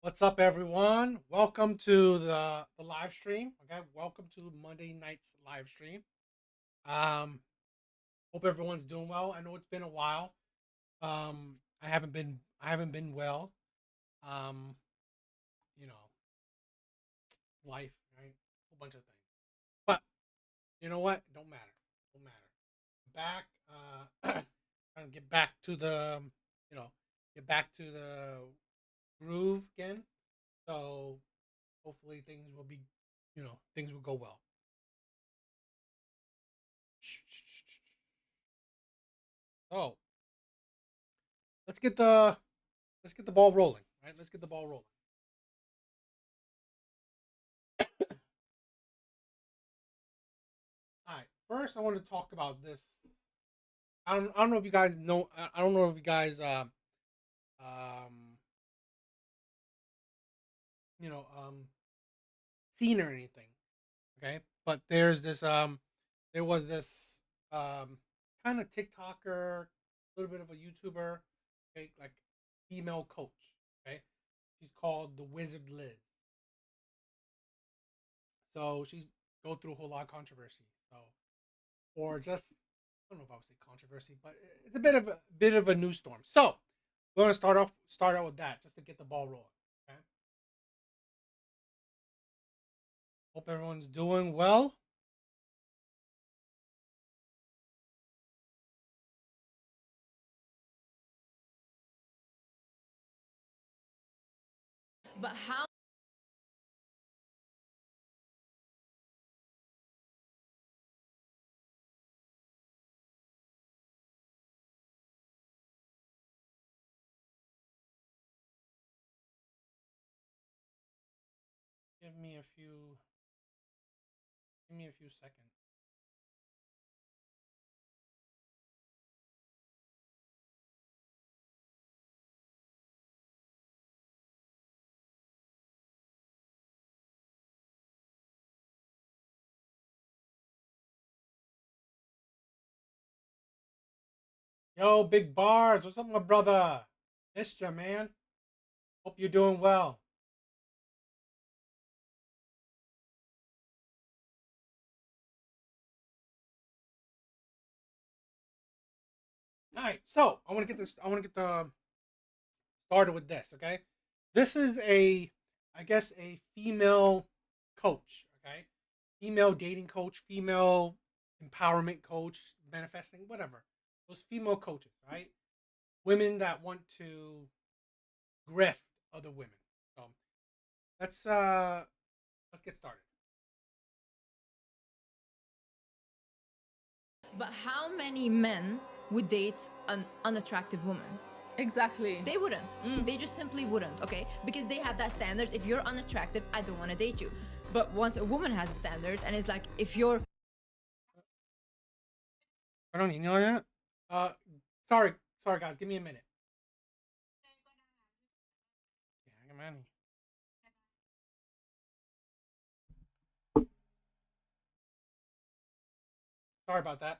What's up, everyone? Welcome to the live stream. Okay, welcome to Monday night's live stream. Um, Hope everyone's doing well. I know it's been a while. I haven't been well. Um, you know, life, right? A whole bunch of things. But you know what? It don't matter. Don't matter. Back. Trying to get back to you know, get back to the groove again. So hopefully things will go well. So let's get the let's get the ball rolling. Right? Let's get the ball rolling. All right. First, I want to talk about this. I don't know if you guys know. I don't know if you guys um you know seen or anything. Okay, but there was this kind of TikToker, a little bit of a YouTuber, okay, like female coach. Okay, she's called the Wizard Liz. So she's go through a whole lot of controversy. So or just I don't know if I would say controversy, but it's a bit of a news storm. So we're gonna start out with that just to get the ball rolling. Okay. Hope everyone's doing well. But how Give me a few. Give me a few seconds. Yo, big bars. What's up, my brother? Missed ya, man. Hope you're doing well. All right. So I want to get this. I want to get the started with this. Okay. This is I guess, a female coach. Okay. Female dating coach, female empowerment coach, manifesting, whatever. Those female coaches, right? Women that want to grift other women. So let's uh let's get started. but how many men would date an unattractive woman? Exactly. They wouldn't. They just simply wouldn't, okay? Because they have that standard. If you're unattractive, I don't want to date you. But once a woman has a standard and it's like if you're I don't know yet. Uh, sorry, sorry guys. Give me a minute. Yeah, man. Sorry about that.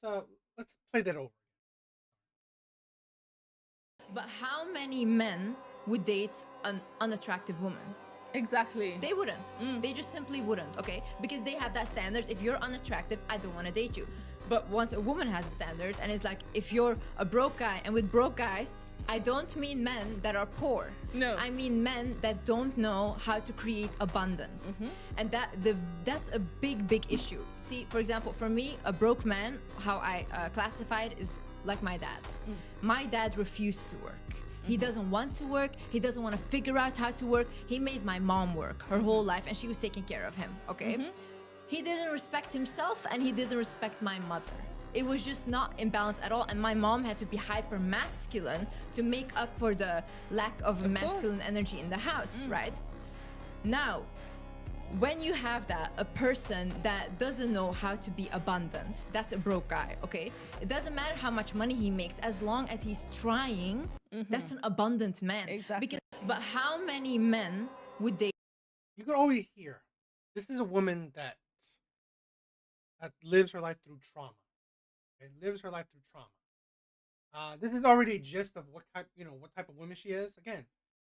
Let's let's play that over. but how many men would date an unattractive woman? Exactly. They wouldn't. They just simply wouldn't, okay? Because they have that standard. If you're unattractive, I don't want to date you. But once a woman has a standard and it's like if you're a broke guy, and with broke guys, I don't mean men that are poor. No. I mean men that don't know how to create abundance. And that's a big issue. See, for example, for me, a broke man, how I classify it is like my dad. My dad refused to work. He doesn't want to work. He doesn't want to figure out how to work. He made my mom work her whole life and she was taking care of him, okay? He didn't respect himself and he didn't respect my mother. It was just not in balance at all. And my mom had to be hyper masculine to make up for the lack of masculine energy in the house, right? Now, when you have that, a person that doesn't know how to be abundant, that's a broke guy, okay? It doesn't matter how much money he makes, as long as he's trying, that's an abundant man. Exactly. But how many men would they? You can always hear. This is a woman that lives her life through trauma. Okay? Lives her life through trauma. This is already a gist of what type of woman she is. Again,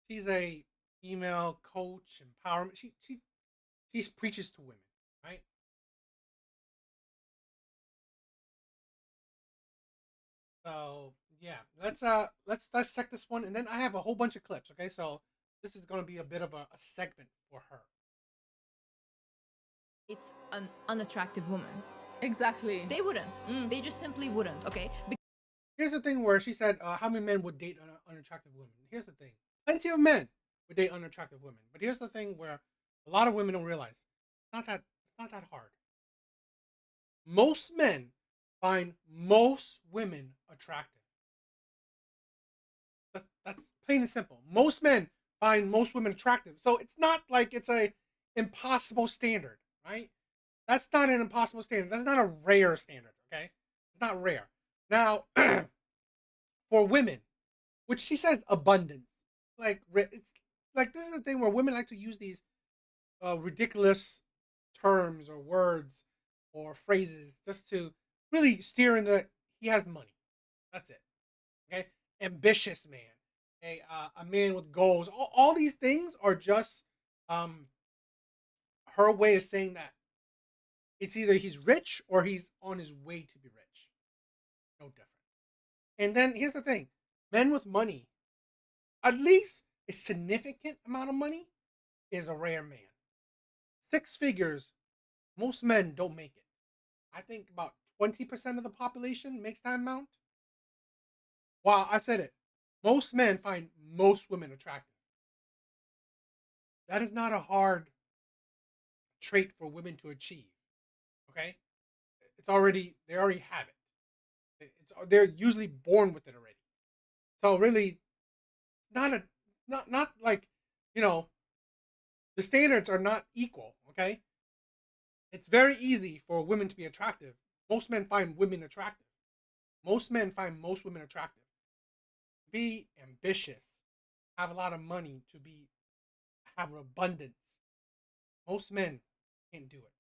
she's a female coach, empowerment. She preaches to women, right? So yeah, let's check this one, and then I have a whole bunch of clips. Okay, so this is going to be a bit of a segment for her. It's an unattractive woman. Exactly. They wouldn't. They just simply wouldn't. Okay. Here's the thing where she said, how many men would date unattractive women? Here's the thing. Plenty of men would date unattractive women. But here's the thing where a lot of women don't realize it's not that hard. Most men find most women attractive. That's plain and simple. Most men find most women attractive. So it's not like it's a impossible standard, right? That's not an impossible standard. That's not a rare standard, okay? It's not rare. Now, for women, which she says abundant, it's like this is the thing where women like to use these ridiculous terms or words or phrases just to really steer in the he has money. That's it. Okay, ambitious man, a man with goals. All these things are just um her way of saying that it's either he's rich or he's on his way to be rich. No different. And then here's the thing: men with money, at least a significant amount of money, is a rare man. Six figures, most men don't make it. I think about 20% of the population makes that amount. Wow, I said it. Most men find most women attractive. That is not a hard trait for women to achieve. Okay? They already have it. They're usually born with it already. So really not a not like, you know, the standards are not equal, okay? It's very easy for women to be attractive. Most men find women attractive. Most men find most women attractive. Be ambitious, have a lot of money, have abundance. Most men can't do it.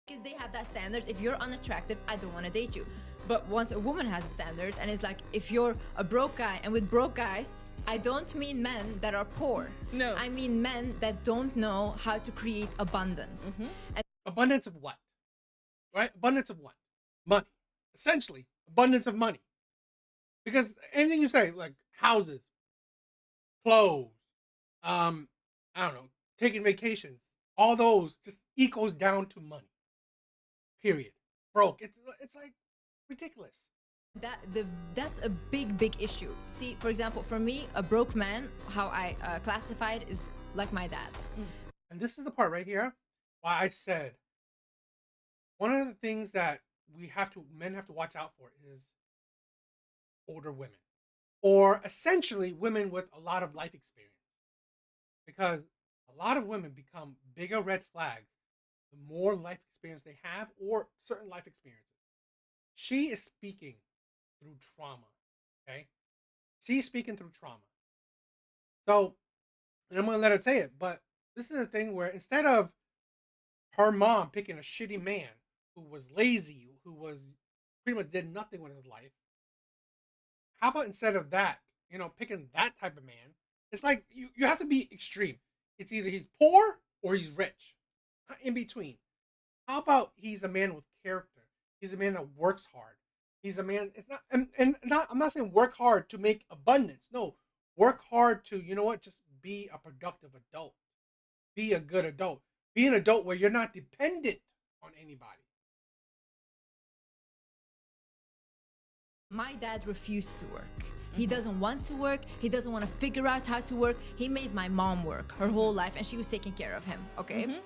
Because they have that standard. If you're unattractive, I don't want to date you. But once a woman has a standard, and it's like, if you're a broke guy, and with broke guys, I don't mean men that are poor. No. I mean men that don't know how to create abundance. And Abundance of what? Right? Abundance of what? Money. Essentially, abundance of money. Because anything you say, like houses, clothes, I don't know, taking vacations, all those just equals down to money. Period. Broke. It's like ridiculous. that's a big issue. See, for example, for me, a broke man, how I classified, is like my dad. And this is the part right here why I said one of the things that men have to watch out for is older women, or essentially women with a lot of life experience, because a lot of women become bigger red flags the more life experience they have, or certain life experiences. She is speaking through trauma. Okay, she's speaking through trauma. So, and I'm gonna let her say it, but this is a thing where instead of her mom picking a shitty man who was lazy, who was pretty much did nothing with his life, how about instead of that, picking that type of man? It's like you have to be extreme. It's either he's poor or he's rich, not in between. How about he's a man with character? He's a man that works hard. He's a man. It's not, and not. I'm not saying work hard to make abundance. No, work hard to, just be a productive adult. Be a good adult. Be an adult where you're not dependent on anybody. My dad refused to work. He doesn't want to work. He doesn't want to figure out how to work. He made my mom work her whole life, and she was taking care of him, okay?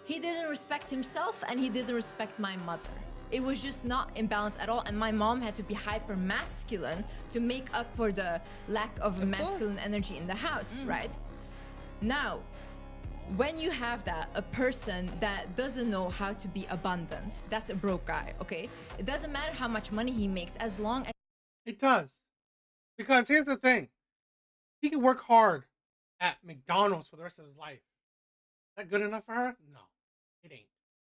He didn't respect himself, and he didn't respect my mother. It was just not in balance at all, and my mom had to be hyper masculine to make up for the lack of masculine energy in the house, right? Now, when you have that, a person that doesn't know how to be abundant, that's a broke guy, okay? It doesn't matter how much money he makes, as long as It does. Because here's the thing. He can work hard at McDonald's for the rest of his life. Is that good enough for her? No, it ain't.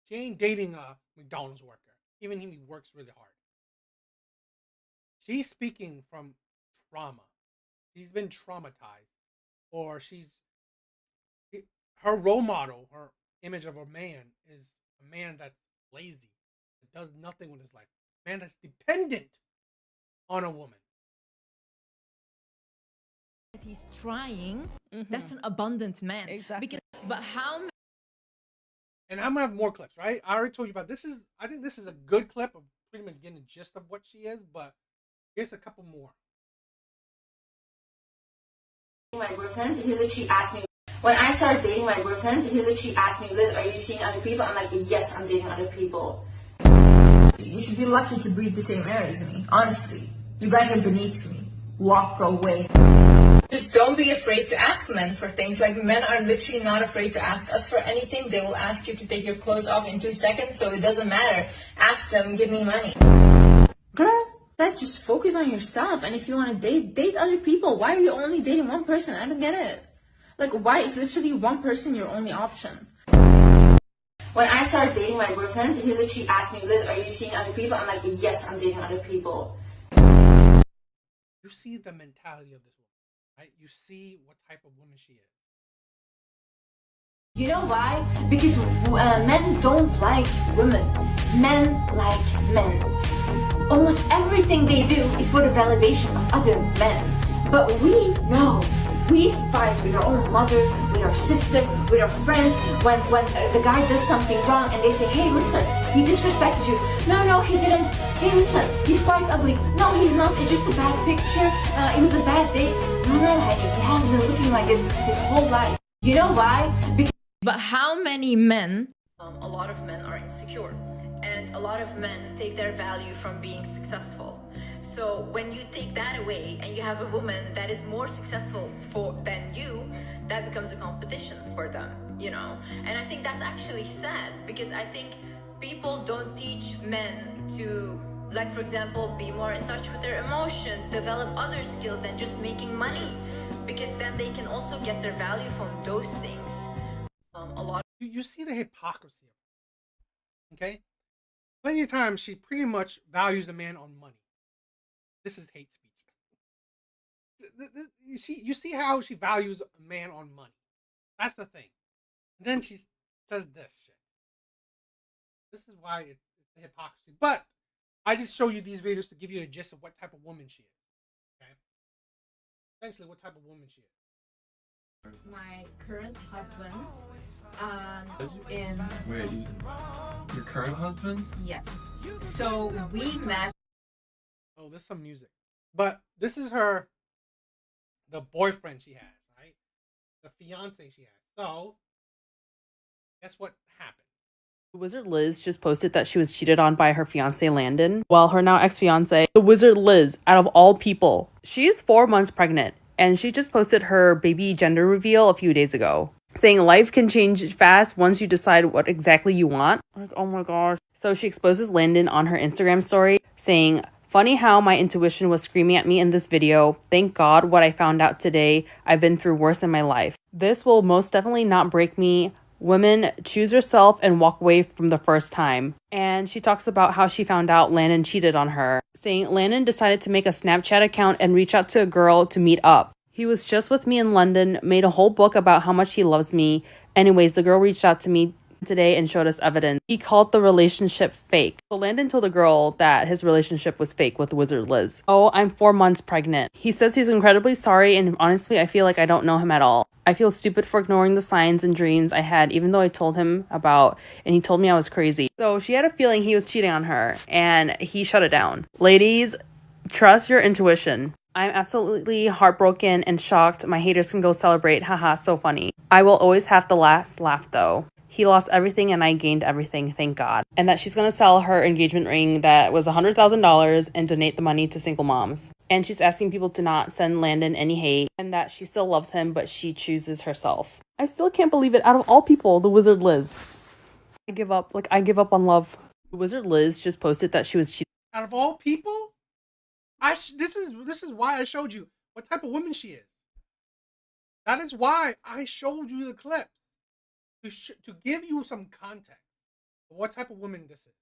She ain't dating a McDonald's worker, even if he works really hard. she's speaking from trauma. She's been traumatized, or her role model, her image of a man is a man that's lazy, that does nothing with his life, a man that's dependent on a woman. He's trying. Mhm. That's an abundant man. Exactly. Because, but how And I'm gonna have more clips, right? I already told you about this. I think this is a good clip of pretty much getting the gist of what she is, but here's a couple more. My boyfriend, he literally asked me, when I started dating my boyfriend, he literally asked me, Liz, are you seeing other people? I'm like, yes, I'm dating other people. You should be lucky to breathe the same air as me. Honestly, you guys are beneath me. Walk away. Just don't be afraid to ask men for things. Like, men are literally not afraid to ask us for anything. They will ask you to take your clothes off in 2 seconds, so it doesn't matter. Ask them, give me money. Girl, that just focus on yourself. And if you want to date other people. Why are you only dating one person? I don't get it. Like, why is literally one person your only option? When I started dating my boyfriend, he literally asked me, Liz, are you seeing other people? I'm like, yes, I'm dating other people. You see the mentality of this woman, right? You see what type of woman she is. You know why? Because men don't like women. Men like men. Almost everything they do is for the validation of other men. But we know. We fight with our own mother, with our sister, with our friends. When the guy does something wrong and they say, hey, listen, he disrespected you. No, he didn't. Hey, listen, he's quite ugly. No, he's not. It's just a bad picture. It was a bad day. No, honey, he hasn't been looking like this his whole life. You know why? Because But how many men? a lot of men are insecure, and a lot of men take their value from being successful. So when you take that away and you have a woman that is more successful than you, that becomes a competition for them, you know. And I think that's actually sad, because I think people don't teach men to, like, for example, be more in touch with their emotions, develop other skills than just making money, because then they can also get their value from those things. A lot. You see the hypocrisy of it. Okay? Plenty of times she pretty much values a man on money. This is hate speech. You see how she values a man on money. That's the thing. And then she says this shit. This is why it's the hypocrisy. But I just show you these videos to give you a gist of what type of woman she is. Okay? Essentially, what type of woman she is. My current husband. In Wait, your current husband? yes. So we met. Oh, there's some music. But this is the boyfriend she has, right? The fiance she has. So, guess what happened? Wizard Liz just posted that she was cheated on by her fiance Landon. Well, her now ex-fiance, the Wizard Liz, out of all people, she's 4 months pregnant, and she just posted her baby gender reveal a few days ago, saying life can change fast once you decide what exactly you want. Like, oh my gosh. So she exposes Landon on her Instagram story, saying, funny how my intuition was screaming at me in this video. Thank God what I found out today. I've been through worse in my life. This will most definitely not break me. Women, choose yourself and walk away from the first time. And she talks about how she found out Landon cheated on her, saying Landon decided to make a Snapchat account and reach out to a girl to meet up. He was just with me in London, made a whole book about how much he loves me. Anyways, the girl reached out to me today and showed us evidence. He called the relationship fake. So Landon told the girl that his relationship was fake with Wizard Liz. Oh, I'm 4 months pregnant. He says he's incredibly sorry, and honestly, I feel like I don't know him at all. I feel stupid for ignoring the signs and dreams I had, even though I told him about, and he told me I was crazy. So she had a feeling he was cheating on her, and he shut it down. Ladies, trust your intuition. I'm absolutely heartbroken and shocked. My haters can go celebrate. Haha, so funny. I will always have the last laugh though. He lost everything and I gained everything, thank God. And that she's gonna sell her engagement ring that was $100,000 and donate the money to single moms. And she's asking people to not send Landon any hate, and that she still loves him, but she chooses herself. I still can't believe it. Out of all people, the Wizard Liz. I give up. I give up on love. Wizard Liz just posted that she was cheating. Out of all people, this is why I showed you what type of woman she is. That is why I showed you the clip. To give you some context of what type of woman this is.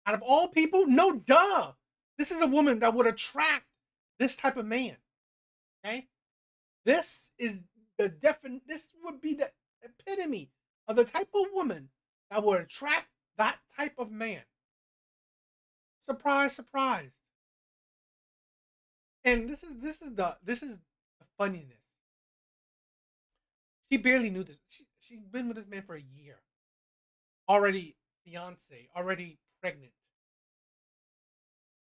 Out of all people, no duh. This is a woman that would attract this type of man. Okay? This is this would be the epitome of the type of woman that would attract that type of man. Surprise, surprise. And this is the funniness. She barely knew this. She's been with this man for a year. Already fiance, already pregnant.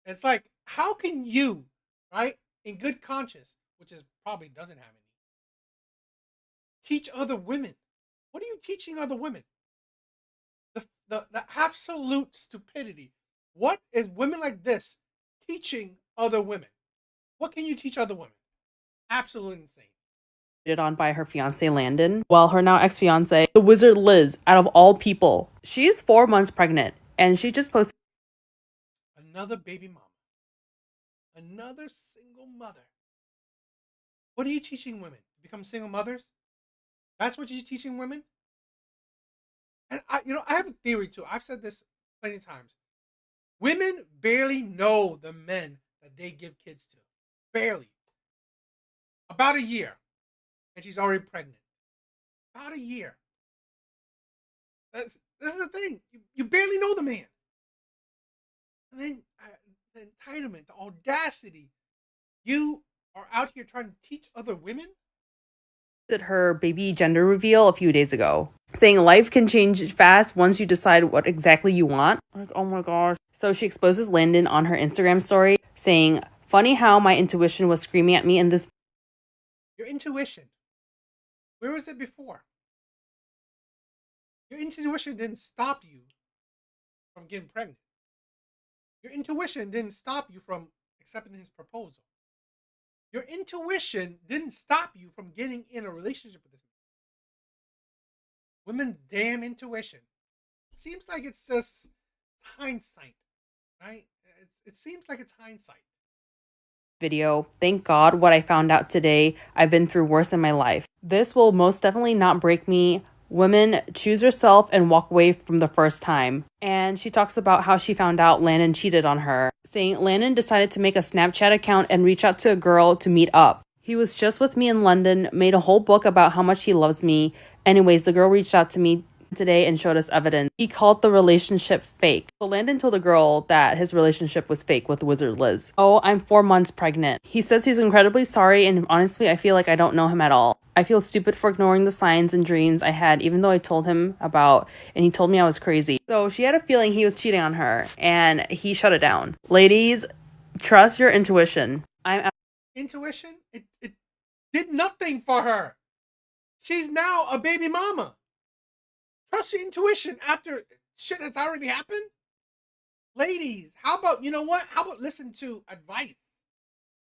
It's like, how can you, right, in good conscience, which is probably doesn't have any, teach other women? What are you teaching other women? The absolute stupidity. What is women like this teaching other women? What can you teach other women? Absolutely insane. Cheated on by her fiance Landon, while her now ex-fiance, the wizard Liz, out of all people. She's 4 months pregnant, and she just posted Another baby mama. Another single mother. What are you teaching women? To become single mothers? That's what you're teaching women? And I have a theory too. I've said this plenty of times. Women barely know the men that they give kids to. Barely. About a year. And she's already pregnant. About a year. This is the thing. You barely know the man. And then the entitlement, the audacity. You are out here trying to teach other women? her baby gender reveal a few days ago, saying life can change fast once you decide what exactly you want. Like, oh my gosh. So she exposes Landon on her Instagram story, saying, funny how my intuition was screaming at me in this. Your intuition. Where was it before? Your intuition didn't stop you from getting pregnant. Your intuition didn't stop you from accepting his proposal. Your intuition didn't stop you from getting in a relationship with this man. Women's damn intuition. Seems like it's just hindsight, right? It seems like it's hindsight. Video. Thank God what I found out today. I've been through worse in my life. This will most definitely not break me. Women, choose yourself and walk away from the first time. And she talks about how she found out Landon cheated on her, saying Landon decided to make a Snapchat account and reach out to a girl to meet up. He was just with me in London, made a whole book about how much he loves me. Anyways, the girl reached out to me today and showed us evidence. He called the relationship fake. So Landon told the girl that his relationship was fake with Wizard Liz. Oh, I'm 4 months pregnant. He says he's incredibly sorry, and honestly, I feel like I don't know him at all. I feel stupid for ignoring the signs and dreams I had, even though I told him about, and he told me I was crazy. So she had a feeling he was cheating on her, and he shut it down. Ladies, trust your intuition. Intuition? It did nothing for her. She's now a baby mama. Trust your intuition after shit has already happened. Ladies, how about, you know what? How about listen to advice?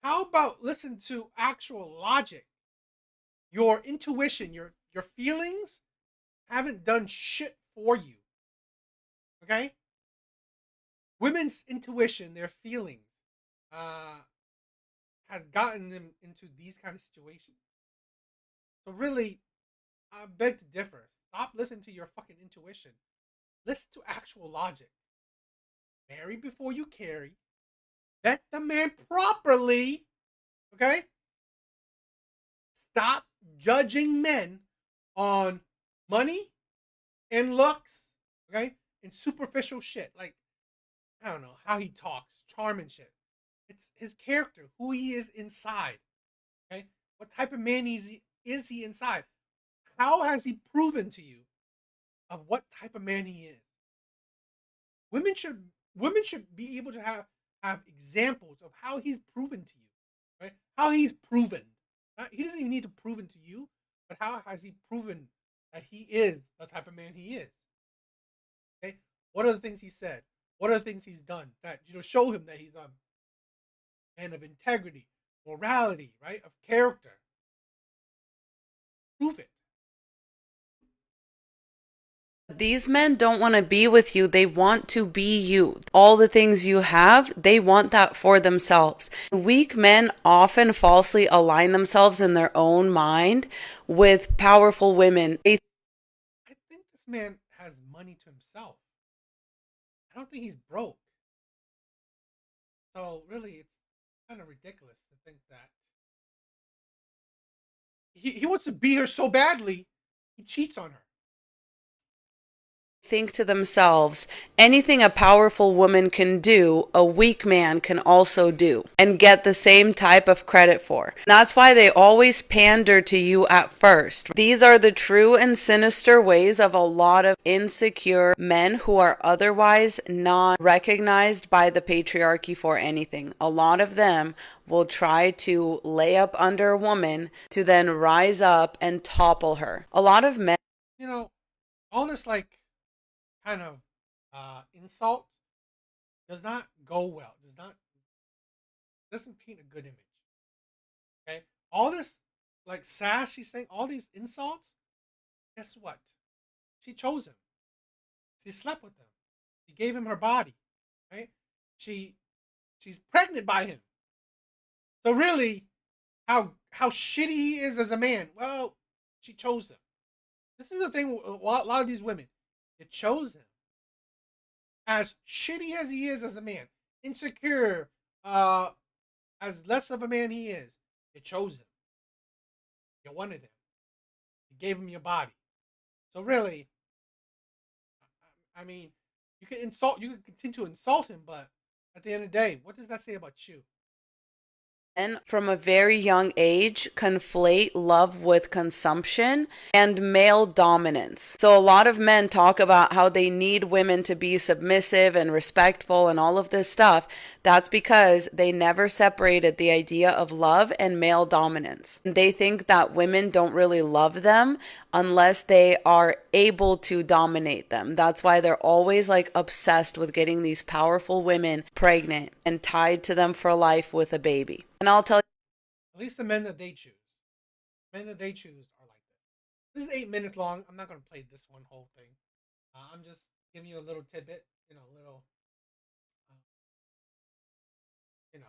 How about listen to actual logic? Your intuition, your feelings haven't done shit for you. Okay? Women's intuition, their feelings, has gotten them into these kind of situations. So really, I beg to differ. Stop listening to your fucking intuition. Listen to actual logic. Marry before you carry. Vet the man properly. Okay? Stop judging men on money and looks. Okay? And superficial shit. Like, I don't know how he talks. Charm and shit. It's his character. Who he is inside. Okay? What type of man is he inside? How has he proven to you of what type of man he is? Women should be able to have examples of how he's proven to you, right? How he's proven. He doesn't even need to proven to you, but how has he proven that he is the type of man he is? Okay? What are the things he said? What are the things he's done that show him that he's a man of integrity, morality, right? Of character. Prove it. These men don't want to be with you. They want to be you. All the things you have, they want that for themselves. Weak men often falsely align themselves in their own mind with powerful women. I think this man has money to himself. I don't think he's broke. So really, it's kind of ridiculous to think that he wants to beat her so badly, he cheats on her. Think to themselves, anything a powerful woman can do, a weak man can also do, and get the same type of credit for. That's why they always pander to you at first. These are the true and sinister ways of a lot of insecure men who are otherwise not recognized by the patriarchy for anything. A lot of them will try to lay up under a woman to then rise up and topple her. A lot of men, You know, all this like kind of insult does not go well. Doesn't paint a good image. Okay, all this like sass she's saying, all these insults. Guess what? She chose him. She slept with him. She gave him her body. Right? She's pregnant by him. So really, how shitty he is as a man. Well, she chose him. This is the thing. A lot of these women, they chose him. As shitty as he is as a man, insecure, as less of a man he is, you chose him. You wanted him. You gave him your body. So really, I mean, you can continue to insult him, but at the end of the day, what does that say about you? from a very young age conflate love with consumption and male dominance. So a lot of men talk about how they need women to be submissive and respectful and all of this stuff. That's because they never separated the idea of love and male dominance. They think that women don't really love them unless they are able to dominate them. That's why they're always like obsessed with getting these powerful women pregnant and tied to them for life with a baby. And I'll tell you, At least the men that they choose. Men that they choose are like this. This is 8 minutes long. I'm not going to play this one whole thing. I'm just giving you a little tidbit, a little, you know,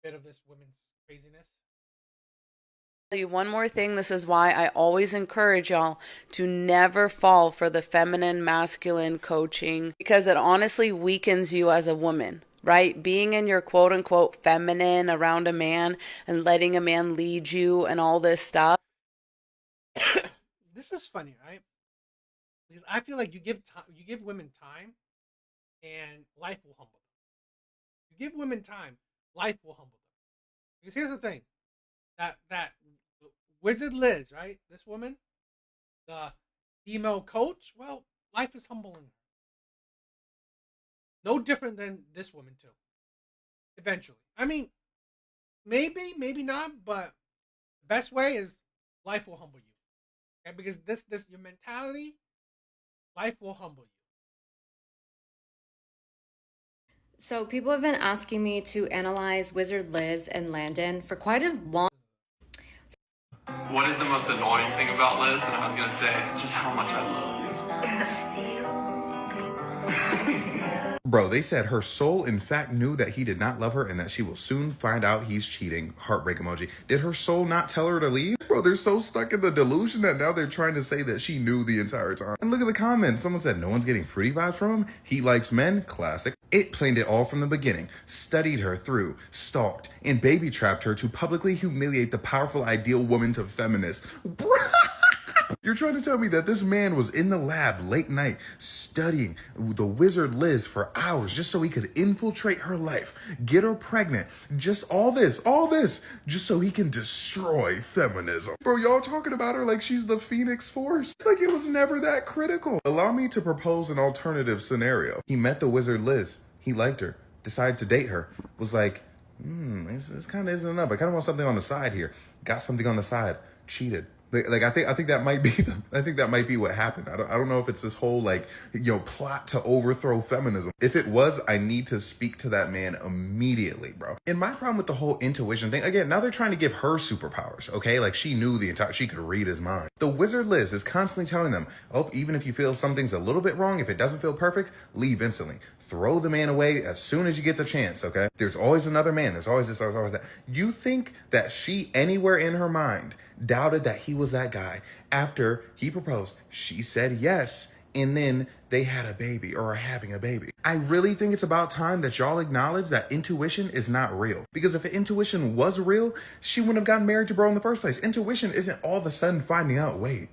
bit of this women's craziness. you one more thing. This is why I always encourage y'all to never fall for the feminine masculine coaching, because it honestly weakens you as a woman, right? Being in your quote unquote feminine around a man and letting a man lead you and all this stuff. This is funny, right? Because I feel like you give women time, and life will humble them. You give women time, life will humble them. Because here's the thing, that Wizard Liz, right? This woman, the female coach. Well, life is humbling her. No different than this woman too. Eventually, I mean, maybe not, but the best way is life will humble you. Okay, because this your mentality, life will humble you. So people have been asking me to analyze Wizard Liz and Landon for quite a long. What is the most annoying thing about Liz? And I was gonna say just how much I love you. Bro, they said her soul in fact knew that he did not love her and that she will soon find out he's cheating. Heartbreak emoji. Did her soul not tell her to leave? Bro, they're so stuck in the delusion that now they're trying to say that she knew the entire time. And look at the comments. Someone said no one's getting fruity vibes from him. He likes men. Classic. It planned it all from the beginning. Studied her through, stalked, and baby trapped her to publicly humiliate the powerful ideal woman to feminists. You're trying to tell me that this man was in the lab late night studying the Wizard Liz for hours just so he could infiltrate her life, get her pregnant, just all this, just so he can destroy feminism. Bro, y'all talking about her like she's the Phoenix Force? Like it was never that critical. Allow me to propose an alternative scenario. He met the Wizard Liz. He liked her, decided to date her, was like, this kind of isn't enough. I kind of want something on the side here. Got something on the side, cheated. Like I think that might be what happened. I don't know if it's this whole plot to overthrow feminism. If it was, I need to speak to that man immediately, bro. And my problem with the whole intuition thing, again, now they're trying to give her superpowers, okay? Like she knew she could read his mind. The Wizard Liz is constantly telling them, oh, even if you feel something's a little bit wrong, if it doesn't feel perfect, leave instantly. Throw the man away as soon as you get the chance, okay? There's always another man. There's always this, there's always that. You think that she, anywhere in her mind, doubted that he was that guy? After he proposed, she said yes, and then they had a baby or are having a baby. I really think it's about time that y'all acknowledge that intuition is not real. Because if intuition was real, she wouldn't have gotten married to bro in the first place. Intuition isn't all of a sudden finding out, wait,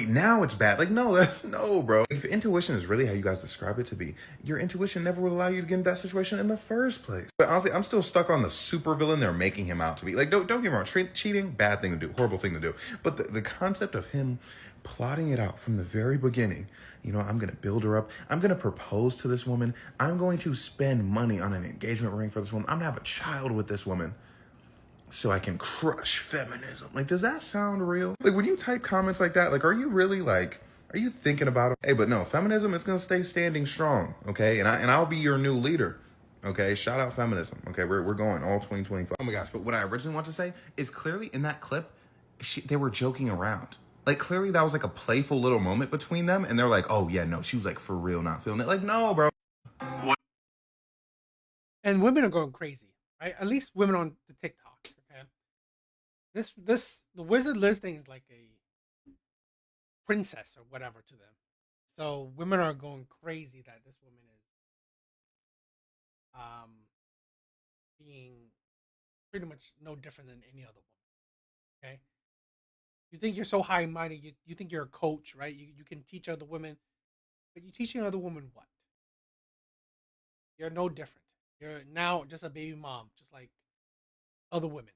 now it's bad. Like, no, no, bro. If intuition is really how you guys describe it to be, your intuition never would allow you to get in that situation in the first place. But honestly, I'm still stuck on the supervillain they're making him out to be. Like, don't get me wrong, cheating, bad thing to do, horrible thing to do. But the concept of him plotting it out from the very beginning, you know, I'm going to build her up. I'm going to propose to this woman. I'm going to spend money on an engagement ring for this woman. I'm going to have a child with this woman so I can crush feminism. Like, does that sound real? Like, when you type comments like that, like, are you really like, are you thinking about it? Hey, but no, feminism is going to stay standing strong, okay? And I'll be your new leader, okay? Shout out feminism, okay? We're going all 2025. Oh my gosh, but what I originally want to say is clearly in that clip, they were joking around. Like, clearly that was like a playful little moment between them, and they're like, oh yeah, no, she was like for real not feeling it. Like, no, bro. And women are going crazy, right? At least women on the TikTok. The Wizard Liz thing is like a princess or whatever to them. So women are going crazy that this woman is being pretty much no different than any other woman. Okay? You think you're so high minded, you think you're a coach, right? You can teach other women, but you're teaching other women what? You're no different. You're now just a baby mom, just like other women.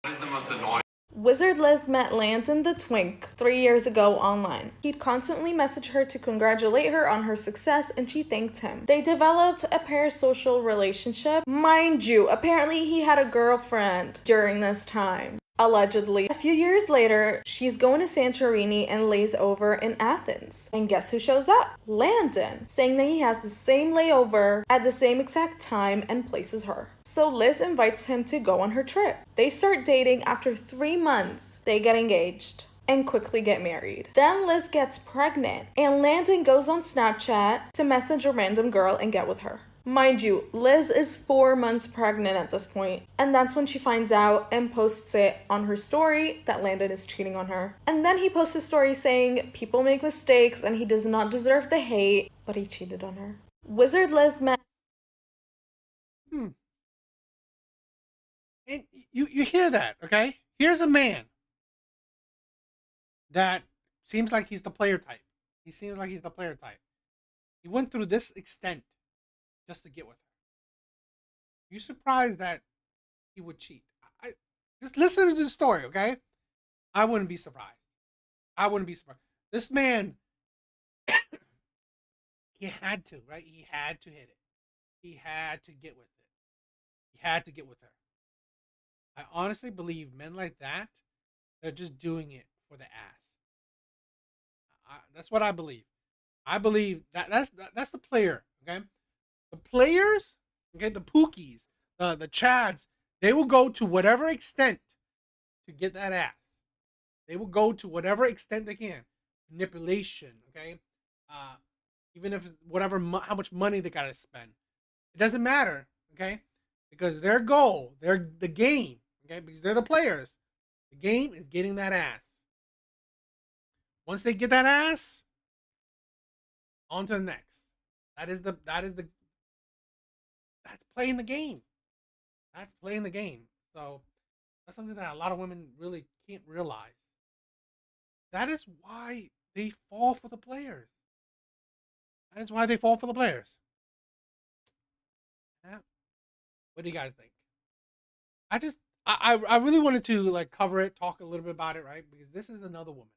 What is the most annoying? Wizard Liz met Landon the Twink 3 years ago online. He'd constantly message her to congratulate her on her success, and she thanked him. They developed a parasocial relationship. Mind you, apparently he had a girlfriend during this time. Allegedly. A few years later, she's going to Santorini and lays over in Athens. And guess who shows up? Landon, saying that he has the same layover at the same exact time and places her. So Liz invites him to go on her trip. They start dating. After 3 months, they get engaged and quickly get married. Then Liz gets pregnant, and Landon goes on Snapchat to message a random girl and get with her. Mind you, Liz is 4 months pregnant at this point, and that's when she finds out and posts it on her story that Landon is cheating on her. And then he posts a story saying people make mistakes and he does not deserve the hate, but he cheated on her. Wizard Liz met... And you hear that, okay? Here's a man that seems like he's the player type. He seems like he's the player type. He went through this extent just to get with her. You surprised that he would cheat? I just listen to the story, okay? I wouldn't be surprised. I wouldn't be surprised. This man, he had to, right? He had to hit it. He had to get with it. He had to get with her. I honestly believe men like that, they're just doing it for the ass. That's what I believe. I believe that's the player, okay? The players, okay, the Pookies, the Chads, they will go to whatever extent to get that ass. They will go to whatever extent they can. Manipulation, okay? Even if whatever how much money they gotta spend, it doesn't matter, okay? Because their goal, the game, okay? Because they're the players. The game is getting that ass. Once they get that ass, on to the next. That's playing the game. That's playing the game. So that's something that a lot of women really can't realize. That is why they fall for the players. That is why they fall for the players. Yeah. What do you guys think? I really wanted to like cover it, talk a little bit about it, right? Because this is another woman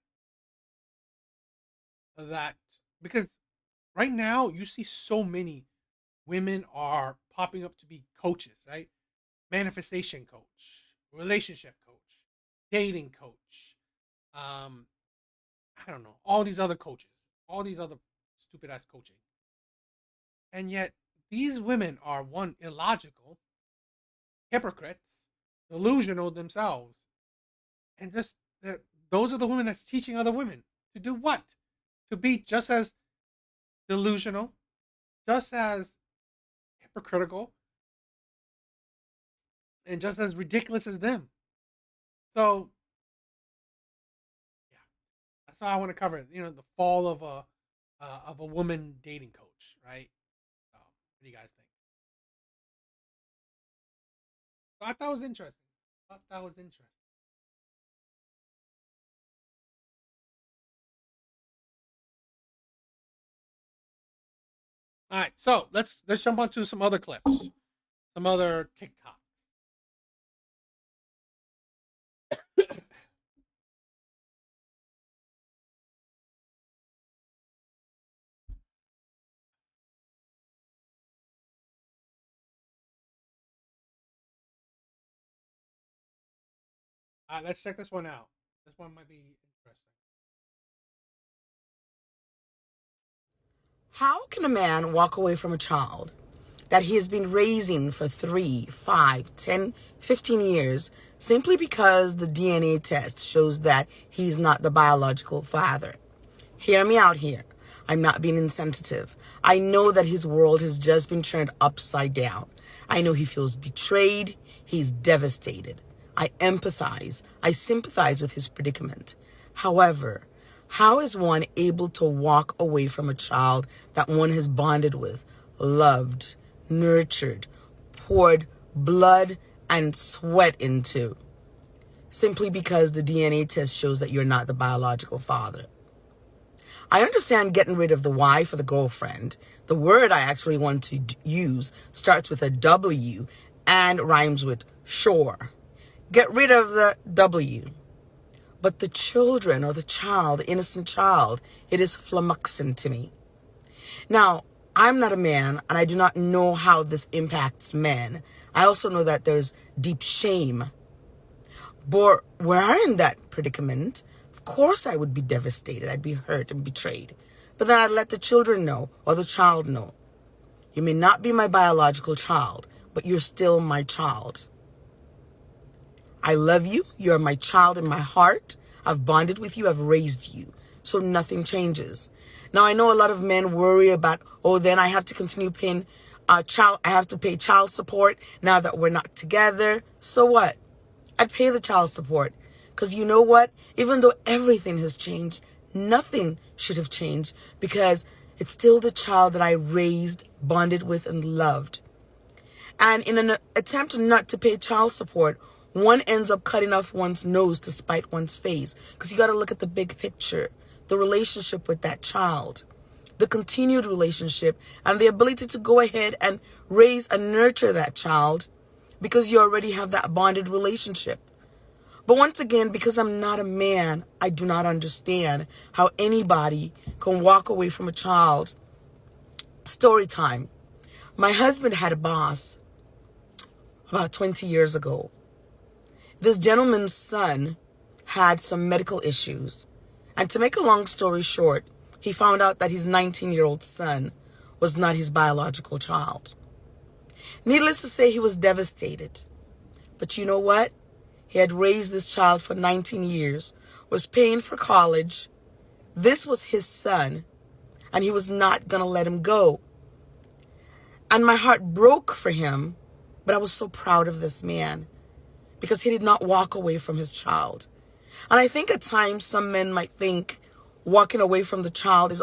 because right now you see so many women are popping up to be coaches, right? Manifestation coach, relationship coach, dating coach. I don't know, all these other coaches, all these other stupid ass coaching. And yet these women are one, illogical, hypocrites, delusional themselves. And just those are the women that's teaching other women to do what? To be just as delusional, just as hypocritical, and just as ridiculous as them. So, yeah, that's how I want to cover it. You know, the fall of a woman dating coach, right? So, what do you guys think? So I thought it was interesting. I thought that was interesting. All right, so let's jump onto some other clips, some other TikTok. All right, let's check this one out. This one might be interesting. How can a man walk away from a child that he has been raising for 3, 5, 10, 15 years simply because the DNA test shows that he's not the biological father? Hear me out here. I'm not being insensitive. I know that his world has just been turned upside down. I know he feels betrayed. He's devastated. I empathize. I sympathize with his predicament. However, how is one able to walk away from a child that one has bonded with, loved, nurtured, poured blood and sweat into, simply because the DNA test shows that you're not the biological father? I understand getting rid of the wife or the girlfriend. The word I actually want to use starts with a W and rhymes with sure. Get rid of the W. But the children or the child, the innocent child, it is flummoxing to me. Now, I'm not a man and I do not know how this impacts men. I also know that there's deep shame. But were I in that predicament, of course I would be devastated. I'd be hurt and betrayed. But then I'd let the children know or the child know. You may not be my biological child, but you're still my child. I love you. You're my child in my heart. I've bonded with you. I've raised you. So nothing changes. Now, I know a lot of men worry about, oh, then I have to continue paying I have to pay child support now that we're not together. So what? I'd pay the child support. Because you know what? Even though everything has changed, nothing should have changed because it's still the child that I raised, bonded with, and loved. And in an attempt not to pay child support, one ends up cutting off one's nose to spite one's face. Because you got to look at the big picture, the relationship with that child, the continued relationship, and the ability to go ahead and raise and nurture that child because you already have that bonded relationship. But once again, because I'm not a man, I do not understand how anybody can walk away from a child. Story time. My husband had a boss about 20 years ago. This gentleman's son had some medical issues. And to make a long story short, he found out that his 19-year-old son was not his biological child. Needless to say, he was devastated. But you know what? He had raised this child for 19 years, was paying for college. This was his son, and he was not going to let him go. And my heart broke for him, but I was so proud of this man because he did not walk away from his child. And I think at times some men might think walking away from the child is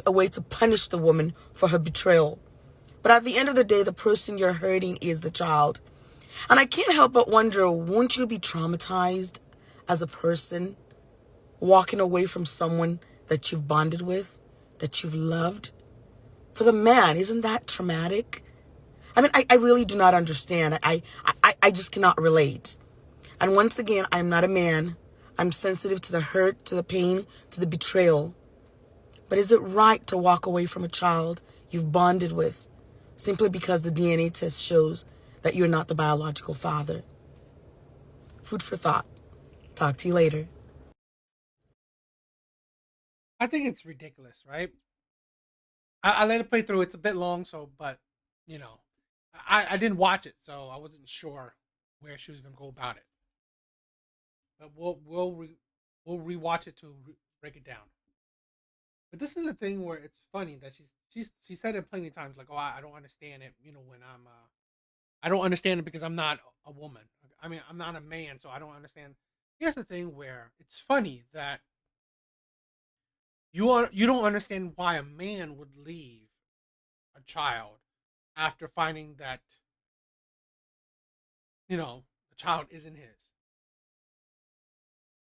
a way to punish the woman for her betrayal. But at the end of the day, the person you're hurting is the child. And I can't help but wonder, won't you be traumatized as a person walking away from someone that you've bonded with, that you've loved? For the man, isn't that traumatic? I mean, I really do not understand. I just cannot relate. And once again, I'm not a man. I'm sensitive to the hurt, to the pain, to the betrayal. But is it right to walk away from a child you've bonded with simply because the DNA test shows that you're not the biological father? Food for thought. Talk to you later. I think it's ridiculous, right? I let it play through. It's a bit long, but you know, I didn't watch it, so I wasn't sure where she was gonna go about it. But we'll rewatch it to break it down. But this is a thing where it's funny that she said it plenty of times, like, oh, I don't understand it. You know, when I don't understand it because I'm not a woman. I mean, I'm not a man, so I don't understand. Here's the thing where it's funny that You don't understand why a man would leave a child after finding that, the child isn't his.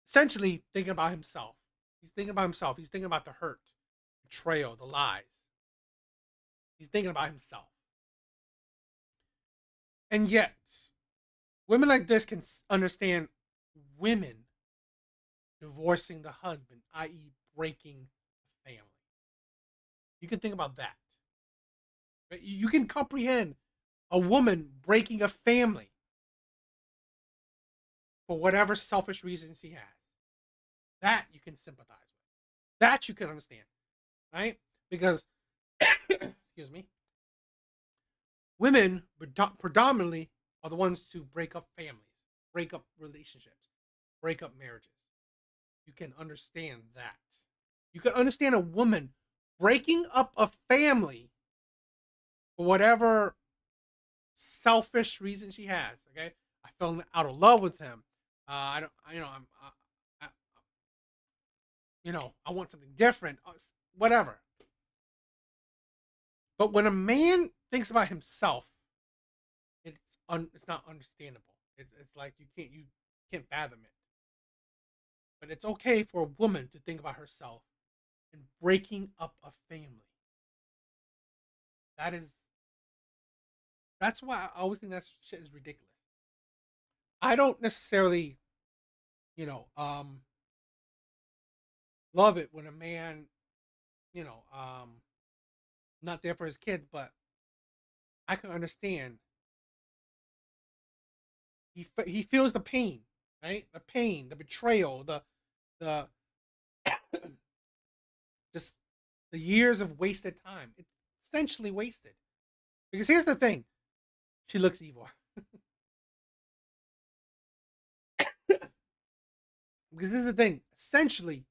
Essentially thinking about himself. He's thinking about himself. He's thinking about the hurt, betrayal, the lies. He's thinking about himself. And yet, women like this can understand women divorcing the husband, i.e., breaking the family. You can think about that. You can comprehend a woman breaking a family for whatever selfish reasons she has. That you can sympathize with. That you can understand, right? Because, excuse me, women predominantly are the ones to break up families, break up relationships, break up marriages. You can understand that. You can understand a woman breaking up a family for whatever selfish reason she has. Okay, I fell out of love with him. I don't. I want something different. Whatever. But when a man thinks about himself, it's not understandable. It's like you can't fathom it. But it's okay for a woman to think about herself and breaking up a family. That's why I always think that shit is ridiculous. I don't necessarily, love it when a man, you know, um, not there for his kids, but I can understand. He feels the pain, right? The pain, the betrayal, the just the years of wasted time. It's essentially wasted. Because here's the thing, she looks evil. Because this is the thing, essentially,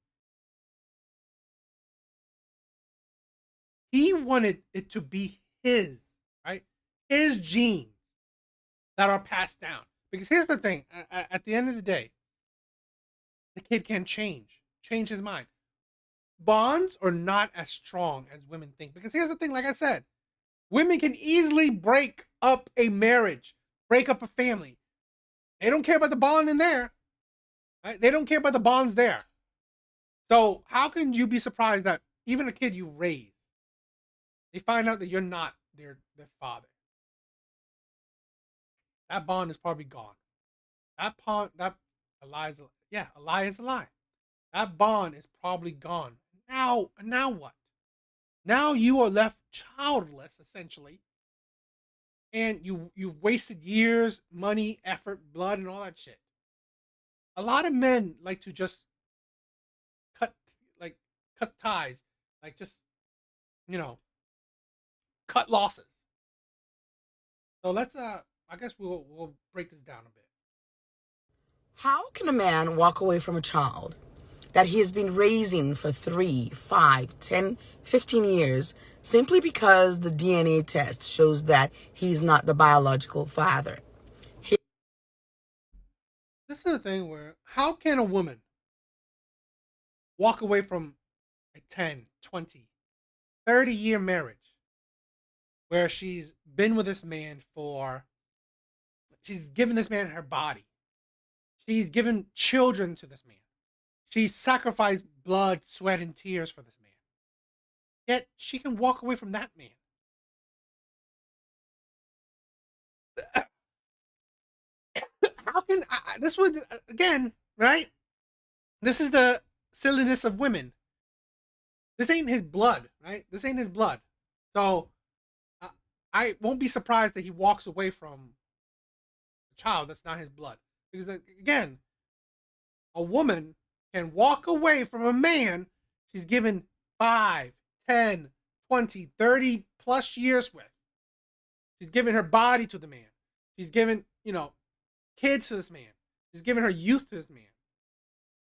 he wanted it to be his, right? His genes that are passed down. Because here's the thing, at the end of the day, the kid can change his mind. Bonds are not as strong as women think. Because here's the thing, like I said, women can easily break up a marriage, break up a family. They don't care about the bond in there. Right? They don't care about the bonds there. So how can you be surprised that even a kid you raise, they find out that you're not their father? That bond is probably gone. A lie is a lie. That bond is probably gone. Now what? Now you are left childless, essentially. And you wasted years, money, effort, blood, and all that shit. A lot of men like to just cut ties, like just, cut losses. So let's I guess we'll break this down a bit. How can a man walk away from a child that he has been raising for 3, 5, 10, 15 years simply because the DNA test shows that he's not the biological father? This is the thing where, how can a woman walk away from a 10, 20, 30-year marriage where she's been with this man she's given this man her body. She's given children to this man. She's sacrificed blood, sweat, and tears for this man. Yet she can walk away from that man. How can this would again, right? This is the silliness of women. This ain't his blood, right? This ain't his blood. So I won't be surprised that he walks away from a child that's not his blood. Because again, a woman can walk away from a man she's given 5, 10, 20, 30 plus years with. She's given her body to the man. She's given, kids to this man. She's given her youth to this man.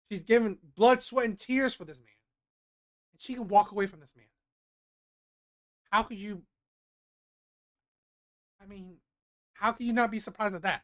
She's given blood, sweat, and tears for this man. And she can walk away from this man. How could you not be surprised at that?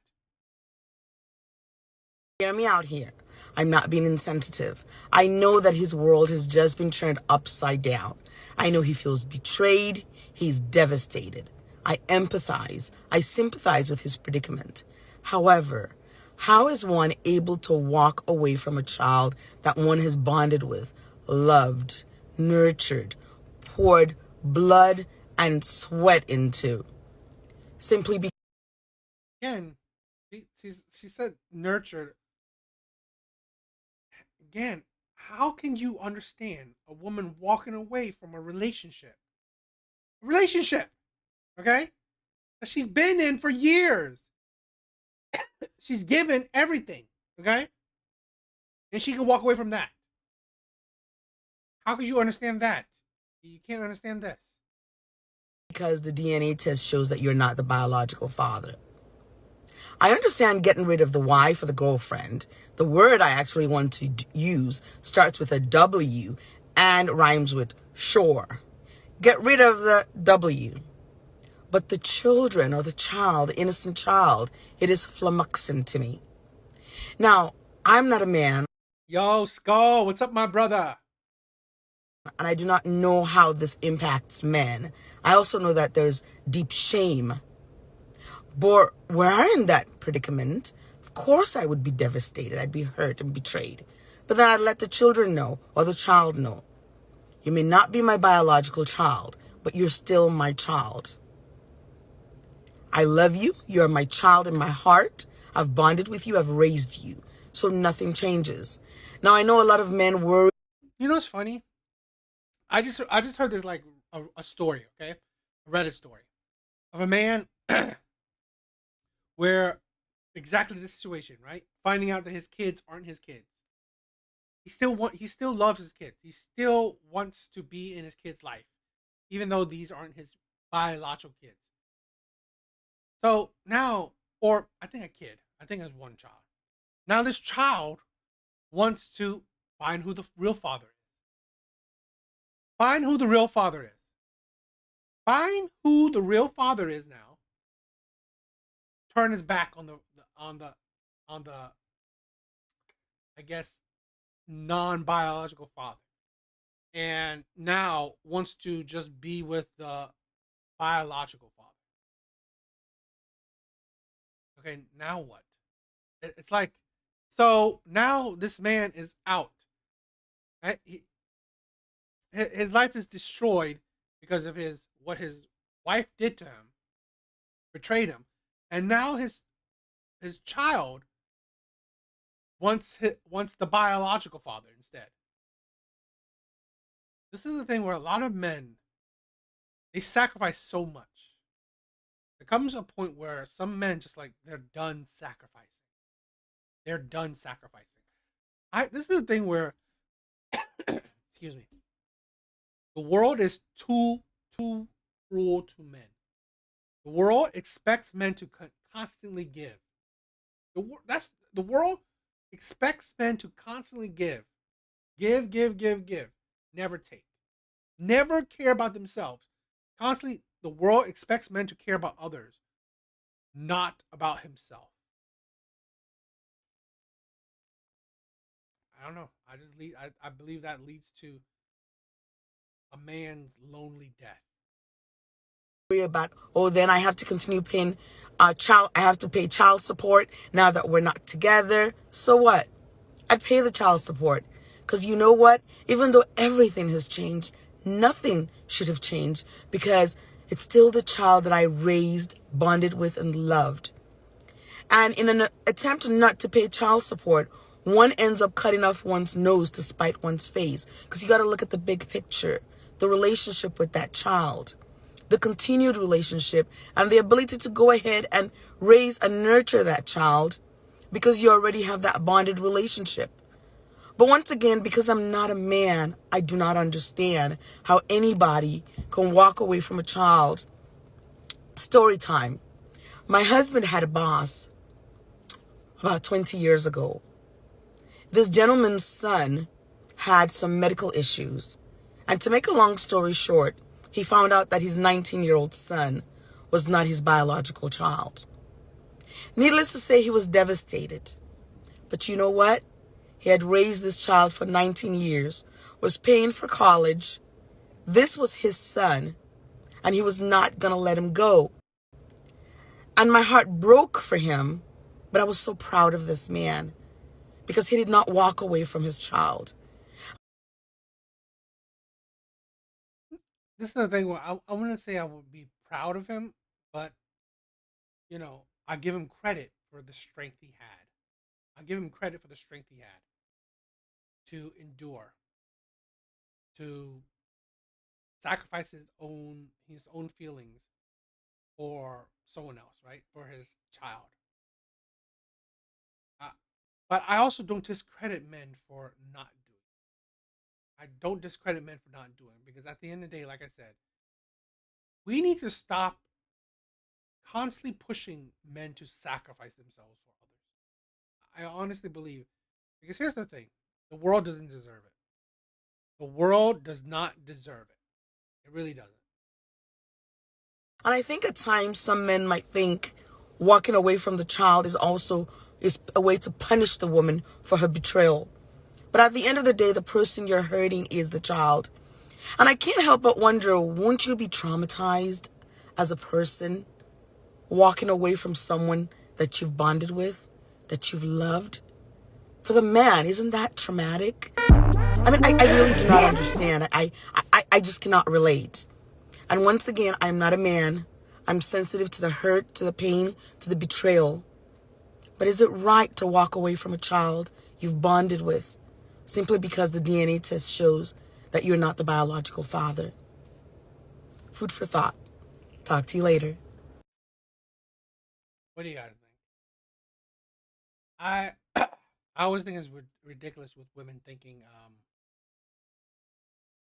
Hear me out here. I'm not being insensitive. I know that his world has just been turned upside down. I know he feels betrayed. He's devastated. I empathize. I sympathize with his predicament. However, how is one able to walk away from a child that one has bonded with, loved, nurtured, poured blood and sweat into? Simply because... Again, she said nurtured. Again, how can you understand a woman walking away from a relationship? A relationship, okay? That she's been in for years. She's given everything, okay? And she can walk away from that. How could you understand that? You can't understand this. Because the DNA test shows that you're not the biological father. I understand getting rid of the wife or the girlfriend. The word I actually want to use starts with a W and rhymes with sure. Get rid of the W. But the children or the child, the innocent child, it is flummoxing to me. Now, I'm not a man. Yo, Skull, what's up, my brother? And I do not know how this impacts men. I also know that there's deep shame. But were I in that predicament, of course I would be devastated. I'd be hurt and betrayed. But then I'd let the children know, or the child know. You may not be my biological child, but you're still my child. I love you. You're my child in my heart. I've bonded with you. I've raised you. So nothing changes. Now, I know a lot of men worry. You know what's funny? I just heard this like a story, okay? A Reddit story of a man where exactly this situation, right? Finding out that his kids aren't his kids. He still loves his kids. He still wants to be in his kid's life, even though these aren't his biological kids. So now, or I think it's one child. Now this child wants to find who the real father is. Find who the real father is. Find who the real father is now. Turn his back on the I guess non-biological father. And now wants to just be with the biological father. Okay, now what? It's like, so now this man is out. Right? His life is destroyed because of what his wife did to him, betrayed him, and now his child wants the biological father instead. This is the thing where a lot of men, they sacrifice so much. There comes a point where some men just like, they're done sacrificing. They're done sacrificing. This is the thing where, excuse me, the world is too cruel to men. The world expects men to constantly give. The world expects men to constantly give. Give. Never take. Never care about themselves. Constantly, the world expects men to care about others, not about himself. I don't know. I believe that leads to a man's lonely death. About, oh, then I have to continue paying I have to pay child support now that we're not together. So what? I'd pay the child support. Because you know what? Even though everything has changed, nothing should have changed, because it's still the child that I raised, bonded with, and loved. And in an attempt not to pay child support, one ends up cutting off one's nose to spite one's face. Because you got to look at the big picture, the relationship with that child, the continued relationship, and the ability to go ahead and raise and nurture that child, because you already have that bonded relationship. But once again, because I'm not a man, I do not understand how anybody can walk away from a child. Story time. My husband had a boss about 20 years ago. This gentleman's son had some medical issues. And to make a long story short, he found out that his 19-year-old son was not his biological child. Needless to say, he was devastated. But you know what? He had raised this child for 19 years, was paying for college. This was his son, and he was not going to let him go. And my heart broke for him, but I was so proud of this man because he did not walk away from his child. This is the thing where I want to say I would be proud of him, but I give him credit for the strength he had. I give him credit for the strength he had to endure, to sacrifice his own feelings for someone else, right? For his child. Uh, but I also don't discredit men for not doing. I don't discredit men for not doing because at the end of the day, like I said, we need to stop constantly pushing men to sacrifice themselves for others. I honestly believe because here's the thing: the world doesn't deserve it. The world does not deserve it. It really doesn't. And I think at times some men might think walking away from the child is a way to punish the woman for her betrayal. But at the end of the day, the person you're hurting is the child. And I can't help but wonder, won't you be traumatized as a person walking away from someone that you've bonded with, that you've loved? For the man, isn't that traumatic? I mean, I really do not understand. I just cannot relate. And once again, I'm not a man. I'm sensitive to the hurt, to the pain, to the betrayal. But is it right to walk away from a child you've bonded with simply because the DNA test shows that you're not the biological father? Food for thought. Talk to you later. What do you guys think? I I always think it's ridiculous with women thinking,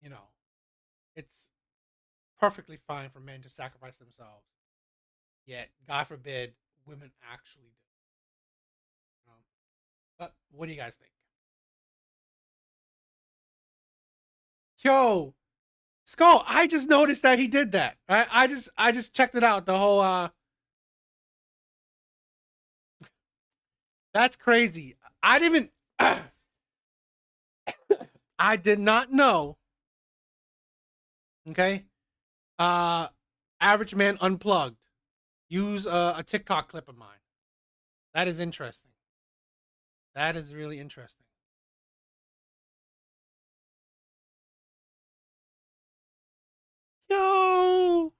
you know, it's perfectly fine for men to sacrifice themselves. Yet, God forbid, women actually do. You know? But what do you guys think? Yo, Skull, I just noticed that he did that. I just checked it out. The whole that's crazy. I didn't even I did not know. Okay. Uh Average Man Unplugged. Use a TikTok clip of mine. That is interesting. That is really interesting. Yo.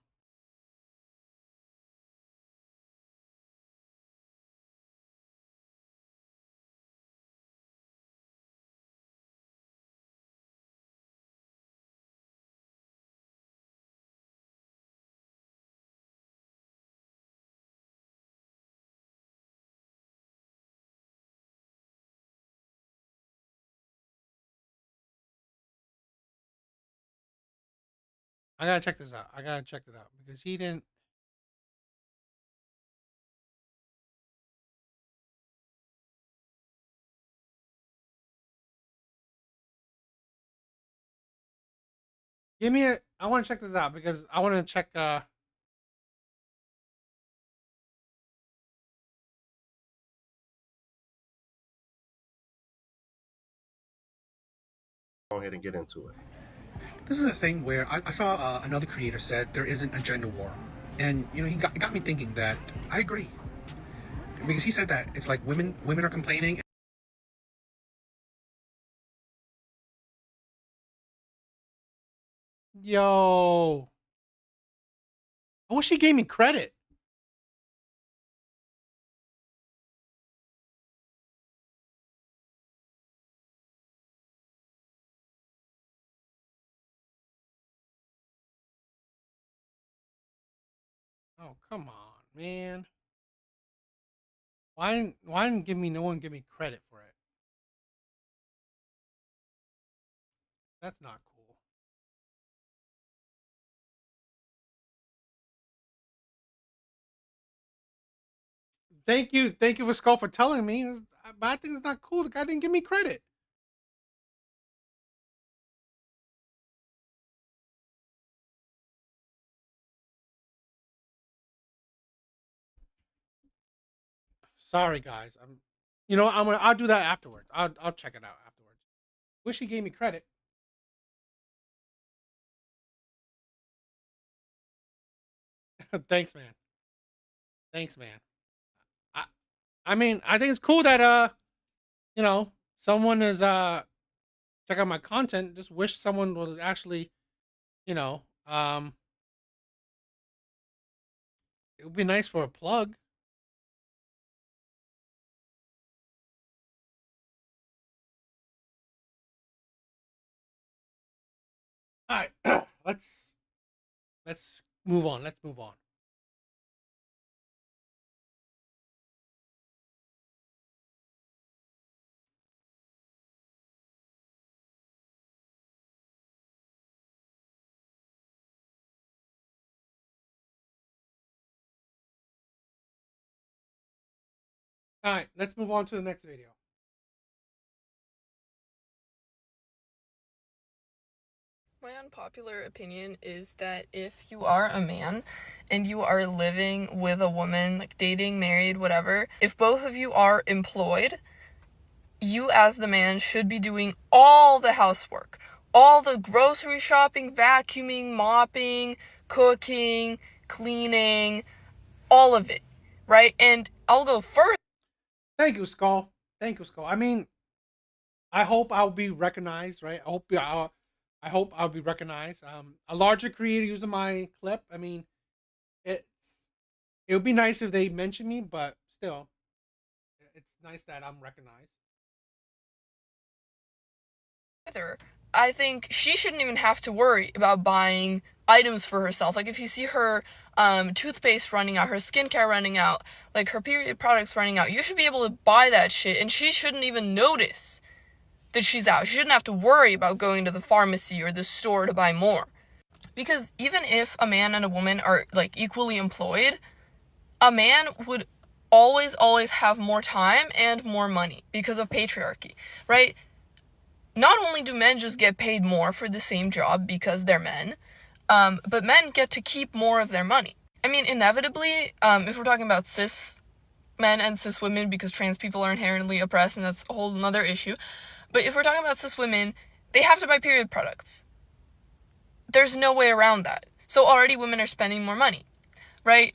I gotta check this out. I gotta check it out because he didn't. Give me a. I want to check this out because I want to check. Go ahead and get into it. This is a thing where I saw another creator said there isn't a gender war, and it got me thinking that I agree because he said that it's like women are complaining. Yo, I wish he gave me credit. Oh, come on, man. Why didn't no one give me credit for it? That's not cool. Thank you for Skull for telling me. But I think it's not cool. The guy didn't give me credit. Sorry, guys. You know, I'll do that afterwards. I'll check it out afterwards. Wish he gave me credit. Thanks, man. Thanks, man. I I mean, I think it's cool that you know, someone is check out my content. Just wish someone would actually, you know, it would be nice for a plug. All right, let's move on. Let's move on. All right, let's move on to the next video. My unpopular opinion is that if you are a man and you are living with a woman, like dating, married, whatever, if both of you are employed, you as the man should be doing all the housework, all the grocery shopping, vacuuming, mopping, cooking, cleaning, all of it, right? And I'll go further. Thank you, Skull. Thank you, Skull. I mean, I hope I'll be recognized, right? I hope I'll be recognized. A larger creator using my clip. I mean, it would be nice if they mention me, but still, it's nice that I'm recognized. I think she shouldn't even have to worry about buying items for herself. Like if you see her toothpaste running out, her skincare running out, like her period products running out, you should be able to buy that shit and she shouldn't even notice that she's out. She shouldn't have to worry about going to the pharmacy or the store to buy more. Because even if a man and a woman are like equally employed, a man would always have more time and more money because of patriarchy, right? Not only do men just get paid more for the same job because they're men, but men get to keep more of their money. I mean, inevitably, if we're talking about cis men and cis women, because trans people are inherently oppressed, and that's a whole another issue, but if we're talking about cis women, they have to buy period products. There's no way around that. So already women are spending more money, right?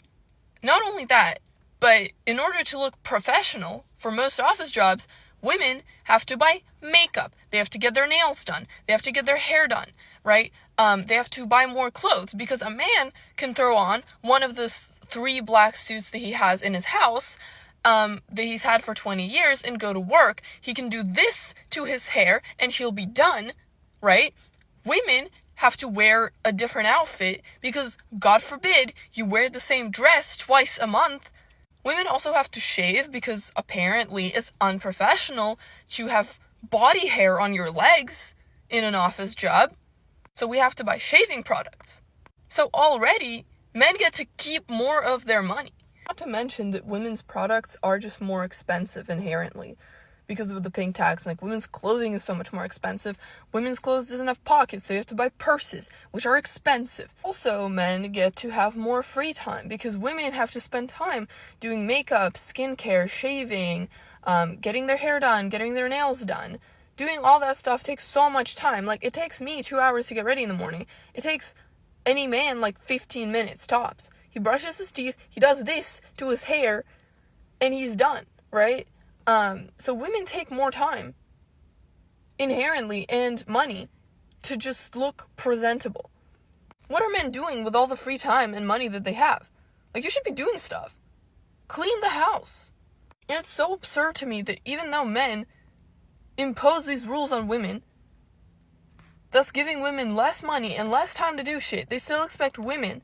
Not only that, but in order to look professional for most office jobs, women have to buy makeup. They have to get their nails done. They have to get their hair done, right? They have to buy more clothes because a man can throw on one of the 3 black suits that he has in his house that he's had for 20 years and go to work. He can do this to his hair and he'll be done, right? Women have to wear a different outfit because, God forbid, you wear the same dress twice a month. Women also have to shave because apparently it's unprofessional to have body hair on your legs in an office job. So we have to buy shaving products. So already, men get to keep more of their money. Not to mention that women's products are just more expensive inherently because of the pink tax. Like, women's clothing is so much more expensive. Women's clothes doesn't have pockets, so you have to buy purses, which are expensive. Also, men get to have more free time because women have to spend time doing makeup, skincare, shaving, getting their hair done, getting their nails done. Doing all that stuff takes so much time. Like, it takes me 2 hours to get ready in the morning. It takes any man like 15 minutes tops. He brushes his teeth, he does this to his hair, and he's done, right? So women take more time inherently and money to just look presentable. What are men doing with all the free time and money that they have? Like, you should be doing stuff. Clean the house. And it's so absurd to me that even though men impose these rules on women, thus giving women less money and less time to do shit, they still expect women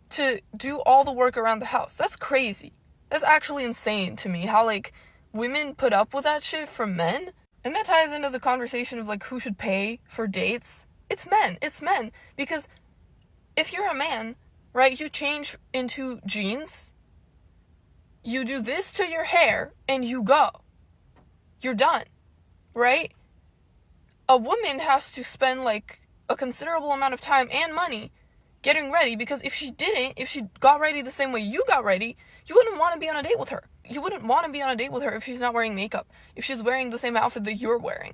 to do all the work around the house. That's crazy. That's actually insane to me, how, like, women put up with that shit from men. And that ties into the conversation of, like, who should pay for dates. It's men. It's men. Because if you're a man, right, you change into jeans, you do this to your hair, and you go. You're done, right? A woman has to spend, like, a considerable amount of time and money getting ready, because if she got ready the same way you got ready, you wouldn't want to be on a date with her. you wouldn't want to be on a date with her if she's not wearing makeup, if she's wearing the same outfit that you're wearing.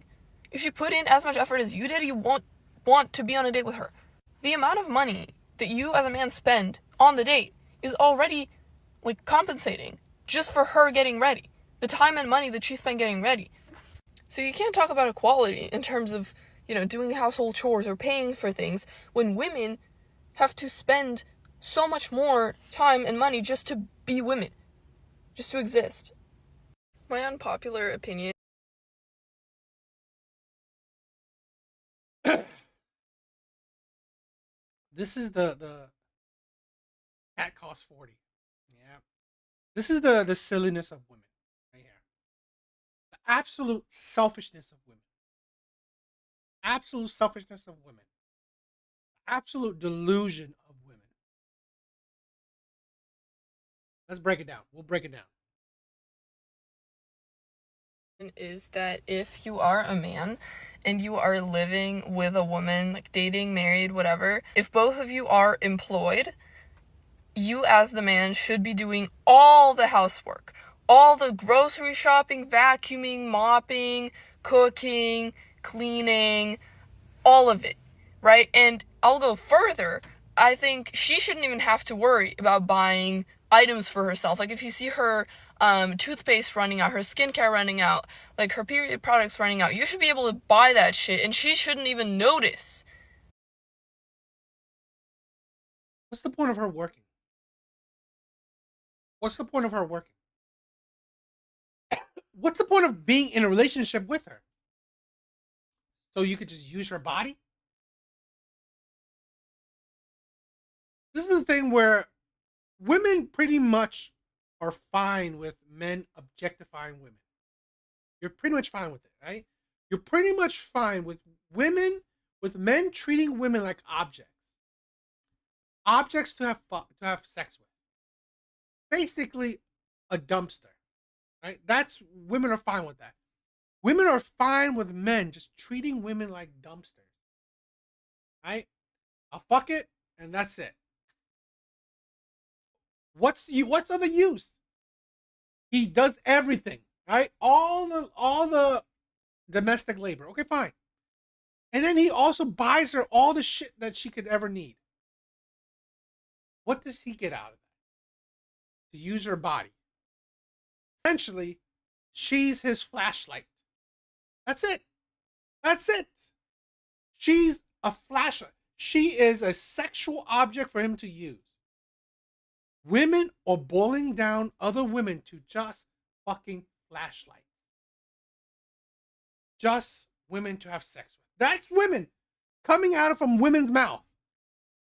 If she put in as much effort as you did, you won't want to be on a date with her. The amount of money that you as a man spend on the date is already like compensating just for her getting ready. The time and money that she spent getting ready. So you can't talk about equality in terms of, doing household chores or paying for things when women have to spend so much more time and money just to be women, just to exist. My unpopular opinion. This is the cat costs 40. Yeah. This is the silliness of women right here. The absolute selfishness of women. Absolute selfishness of women. Absolute delusion of women. Let's break it down. We'll break it down. Is that if you are a man and you are living with a woman, like dating, married, whatever, if both of you are employed, you as the man should be doing all the housework, all the grocery shopping, vacuuming, mopping, cooking, cleaning, all of it, right? And I'll go further. I think she shouldn't even have to worry about buying items for herself. Like if you see her toothpaste running out, her skincare running out, like her period products running out, you should be able to buy that shit and she shouldn't even notice. What's the point of her working? What's the point of her working? What's the point of being in a relationship with her? So you could just use her body? This is the thing where women pretty much are fine with men objectifying women. You're pretty much fine with it, right? You're pretty much fine with men treating women like objects. Objects to have sex with. Basically a dumpster, right? Women are fine with that. Women are fine with men just treating women like dumpsters, right? I'll fuck it and that's it. What's other use? He does everything, right? All the domestic labor. Okay, fine. And then he also buys her all the shit that she could ever need. What does he get out of that? To use her body. Essentially, she's his flashlight. That's it. That's it. She's a flashlight. She is a sexual object for him to use. Women are boiling down other women to just fucking flashlights. Just women to have sex with. That's women coming out from women's mouth.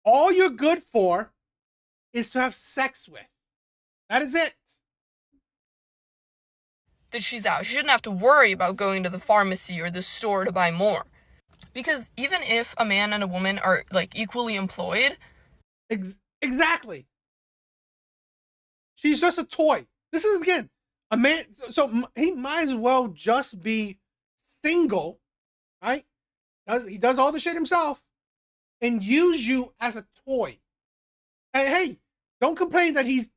All you're good for is to have sex with. That is it. That she's out. She shouldn't have to worry about going to the pharmacy or the store to buy more. Because even if a man and a woman are like equally employed. Exactly. She's just a toy. This is, again, a man. So he might as well just be single, right? He does all the shit himself and use you as a toy. And hey, don't complain that he's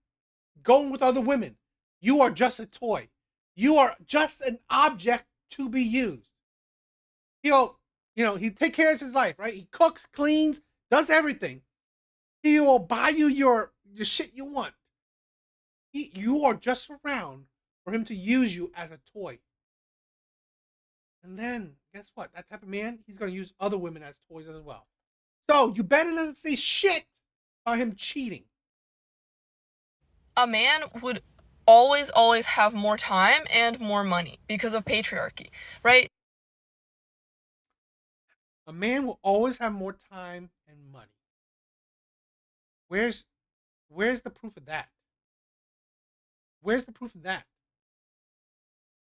going with other women. You are just a toy. You are just an object to be used. He takes care of his life, right? He cooks, cleans, does everything. He will buy you your shit you want. You are just around for him to use you as a toy. And then, guess what? That type of man, he's going to use other women as toys as well. So, you better not say shit about him cheating. A man would always have more time and more money because of patriarchy, right? A man will always have more time and money. Where's the proof of that? Where's the proof of that?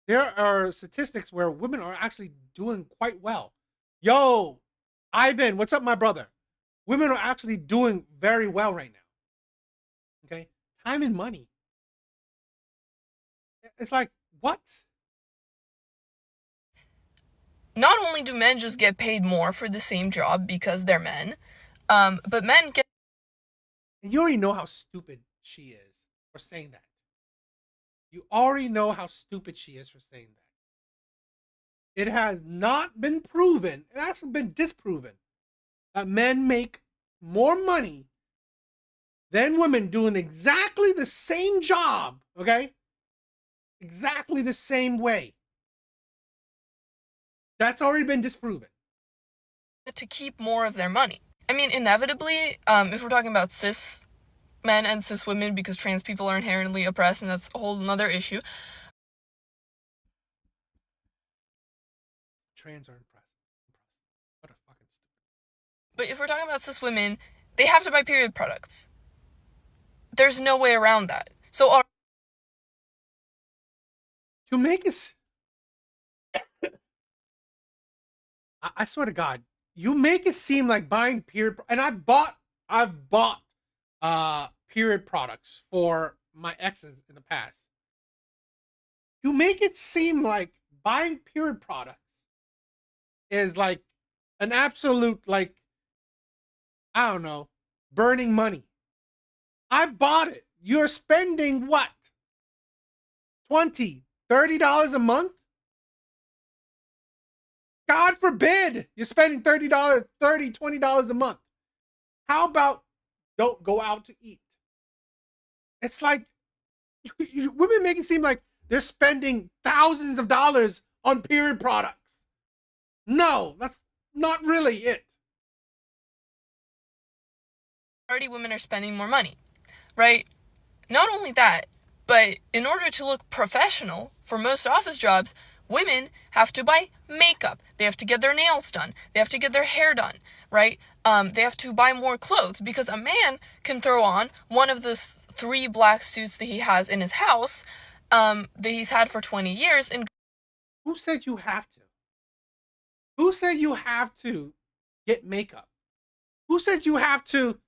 There are statistics where women are actually doing quite well. Yo, Ivan, what's up, my brother? Women are actually doing very well right now. Okay? Time and money. It's like, what? Not only do men just get paid more for the same job because they're men, but men get... And you already know how stupid she is for saying that. You already know how stupid she is for saying that. It has not been proven, it has been disproven, that men make more money than women doing exactly the same job, okay? Exactly the same way. That's already been disproven. To keep more of their money. I mean, inevitably, if we're talking about cis men and cis women, because trans people are inherently oppressed, and that's a whole another issue. Trans are impressed. What a fucking stupid. But if we're talking about cis women, they have to buy period products. There's no way around that. So to make us, I swear to God, you make it seem like buying period, and I've bought period products for my exes in the past. You make it seem like buying period products is like an absolute, like, I don't know, burning money. I bought it. You're spending what? $20, $30 a month? God forbid you're spending $30, $20 a month. How about don't go out to eat? It's like women make it seem like they're spending thousands of dollars on period products. No, that's not really it. already women are spending more money, right? Not only that, but in order to look professional for most office jobs, women have to buy makeup. They have to get their nails done. They have to get their hair done, right? They have to buy more clothes because a man can throw on one of the 3 black suits that he has in his house that he's had for 20 years. And who said you have to? Who said you have to get makeup? Who said you have to,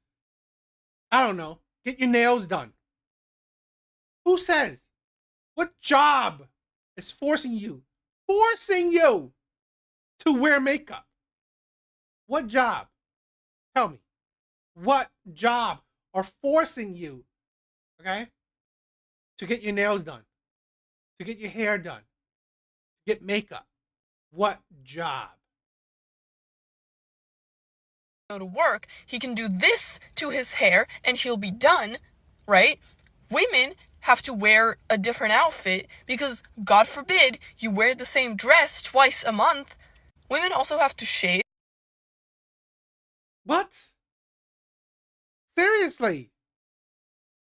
I don't know, get your nails done? Who says? What job is forcing you to wear makeup? What job? Tell me. What job are forcing you, okay, to get your nails done, to get your hair done, to get makeup? What job? Go to work, he can do this to his hair and he'll be done, right? Women have to wear a different outfit because, God forbid, you wear the same dress twice a month. Women also have to shave. What? Seriously?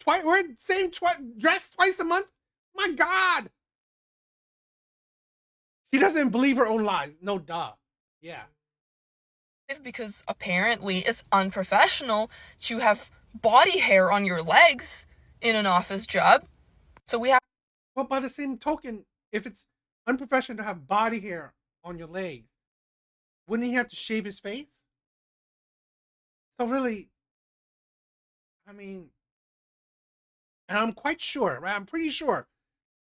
Wear the same dress twice a month? My God. She doesn't believe her own lies. No, duh. Yeah. Because apparently it's unprofessional to have body hair on your legs in an office job. So we have. Well, by the same token, if it's unprofessional to have body hair on your legs, wouldn't he have to shave his face? So really, I mean, and I'm quite sure, right? I'm pretty sure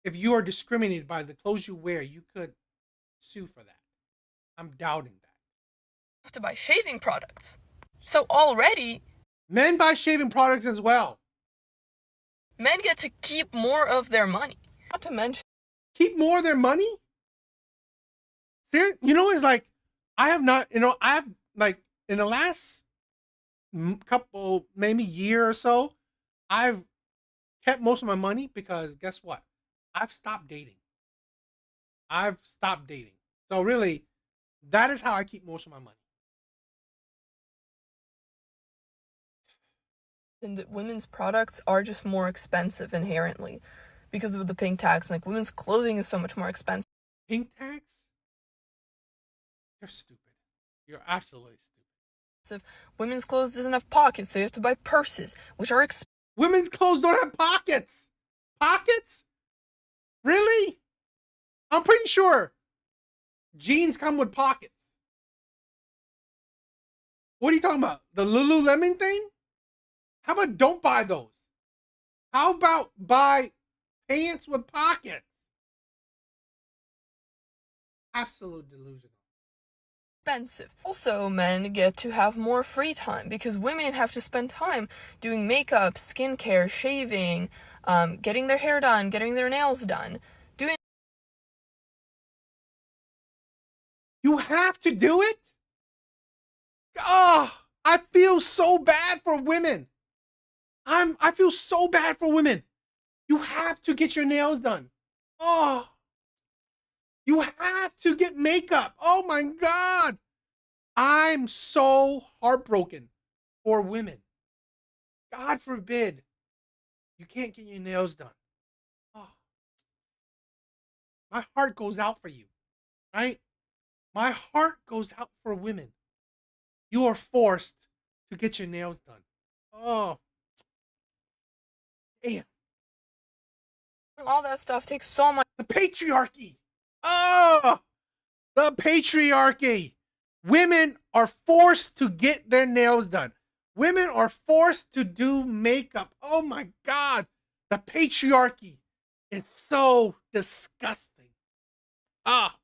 if you are discriminated by the clothes you wear, you could sue for that. I'm doubting that. To buy shaving products. So already, men buy shaving products as well. Men get to keep more of their money. Not to mention, keep more of their money? Seriously? You know, it's like, I've like, in the last couple, maybe year or so, I've kept most of my money because guess what? I've stopped dating. So really, that is how I keep most of my money. And that women's products are just more expensive inherently because of the pink tax. Like, women's clothing is so much more expensive. Pink tax? You're stupid. You're absolutely stupid. Women's clothes doesn't have pockets, so you have to buy purses, which are expensive. Women's clothes don't have pockets. Pockets? Really? I'm pretty sure jeans come with pockets. What are you talking about? The Lululemon thing? How about don't buy those? How about buy pants with pockets? Absolute delusional. expensive. Also, men get to have more free time because women have to spend time doing makeup, skincare, shaving, getting their hair done, getting their nails done, doing. You have to do it? Oh, I feel so bad for women. I feel so bad for women. You have to get your nails done. Oh, you have to get makeup. Oh my God. I'm so heartbroken for women. God forbid you can't get your nails done. Oh, my heart goes out for you, right? My heart goes out for women. You are forced to get your nails done. Oh, damn. All that stuff takes so much. The patriarchy. Oh, the patriarchy. Women are forced to get their nails done. Women are forced to do makeup. Oh my God. The patriarchy is so disgusting. Ah.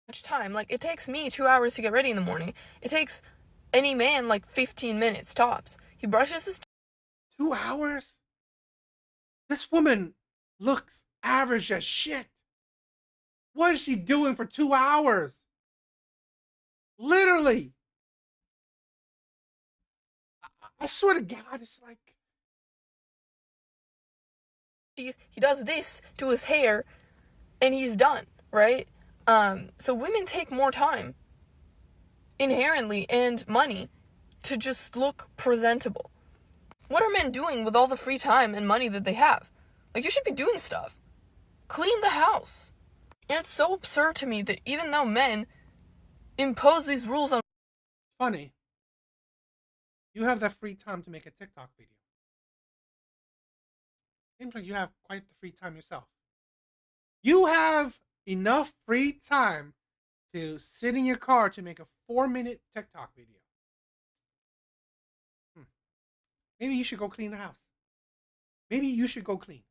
Much time. Like, it takes me 2 hours to get ready in the morning. It takes any man like 15 minutes tops. He brushes his 2 hours? This woman looks average as shit. What is she doing for 2 hours? Literally. I swear to God, it's like. He does this to his hair and he's done, right? So women take more time inherently and money to just look presentable. What are men doing with all the free time and money that they have? Like, you should be doing stuff. Clean the house. And it's so absurd to me that even though men impose these rules on. Funny. You have that free time to make a TikTok video. Seems like you have quite the free time yourself. You have enough free time to sit in your car to make a 4-minute TikTok video. Maybe you should go clean the house. Maybe you should go clean.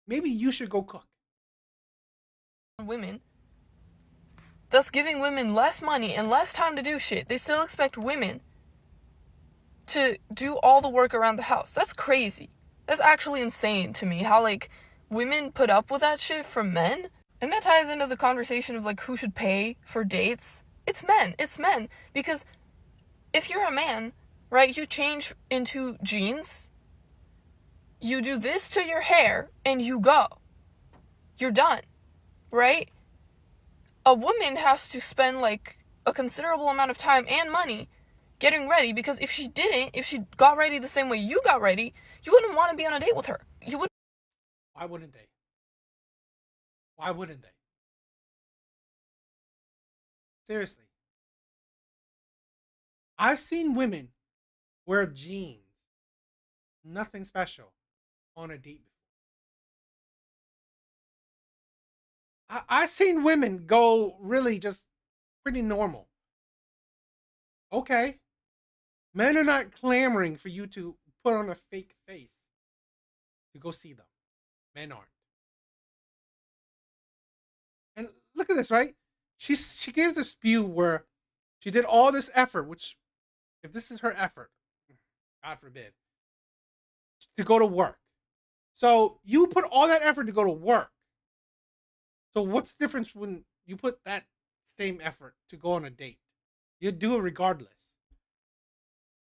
Maybe you should go cook. Women, thus giving women less money and less time to do shit. They still expect women to do all the work around the house. That's crazy. That's actually insane to me, how, like, women put up with that shit from men. And that ties into the conversation of, like, who should pay for dates. It's men. It's men. Because if you're a man, right, you change into jeans, you do this to your hair, and you go. You're done, right? A woman has to spend, like, a considerable amount of time and money getting ready, because if she got ready the same way you got ready, you wouldn't want to be on a date with her. You would. Why wouldn't they? Why wouldn't they? Seriously. I've seen women wear jeans, nothing special, on a date before. I've seen women go really just pretty normal. Okay. Men are not clamoring for you to put on a fake face to go see them. Men aren't. And look at this, right? She gave this spew where she did all this effort, which, if this is her effort, God forbid, to go to work. So you put all that effort to go to work. So what's the difference when you put that same effort to go on a date? You do it regardless.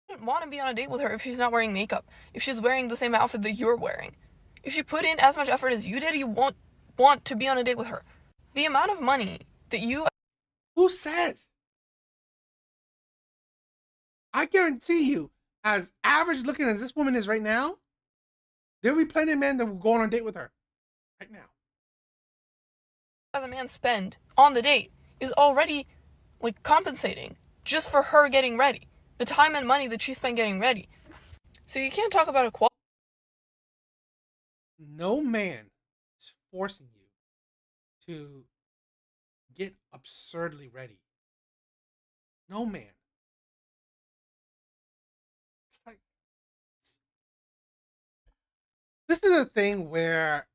I wouldn't want to be on a date with her if she's not wearing makeup, if she's wearing the same outfit that you're wearing. If she put in as much effort as you did, you won't want to be on a date with her. The amount of money that you... Who says? I guarantee you, as average looking as this woman is right now, there'll be plenty of men that will go on a date with her. Right now. As a man spend on the date is already, like, compensating just for her getting ready. The time and money that she spent getting ready. So you can't talk about equality. No man is forcing you to get absurdly ready. No man. Like, this is a thing where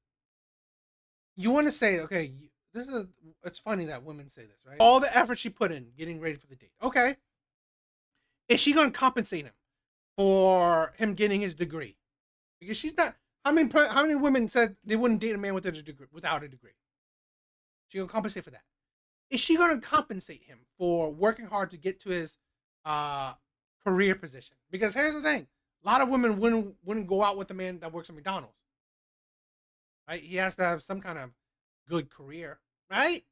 you want to say, okay, it's funny that women say this, right? All the effort she put in getting ready for the date. Okay. Is she going to compensate him for him getting his degree? Because she's not. How many women said they wouldn't date a man with a degree, without a degree? She going to compensate for that. Is she going to compensate him for working hard to get to his career position? Because here's the thing. A lot of women wouldn't go out with a man that works at McDonald's. Right? He has to have some kind of good career, right?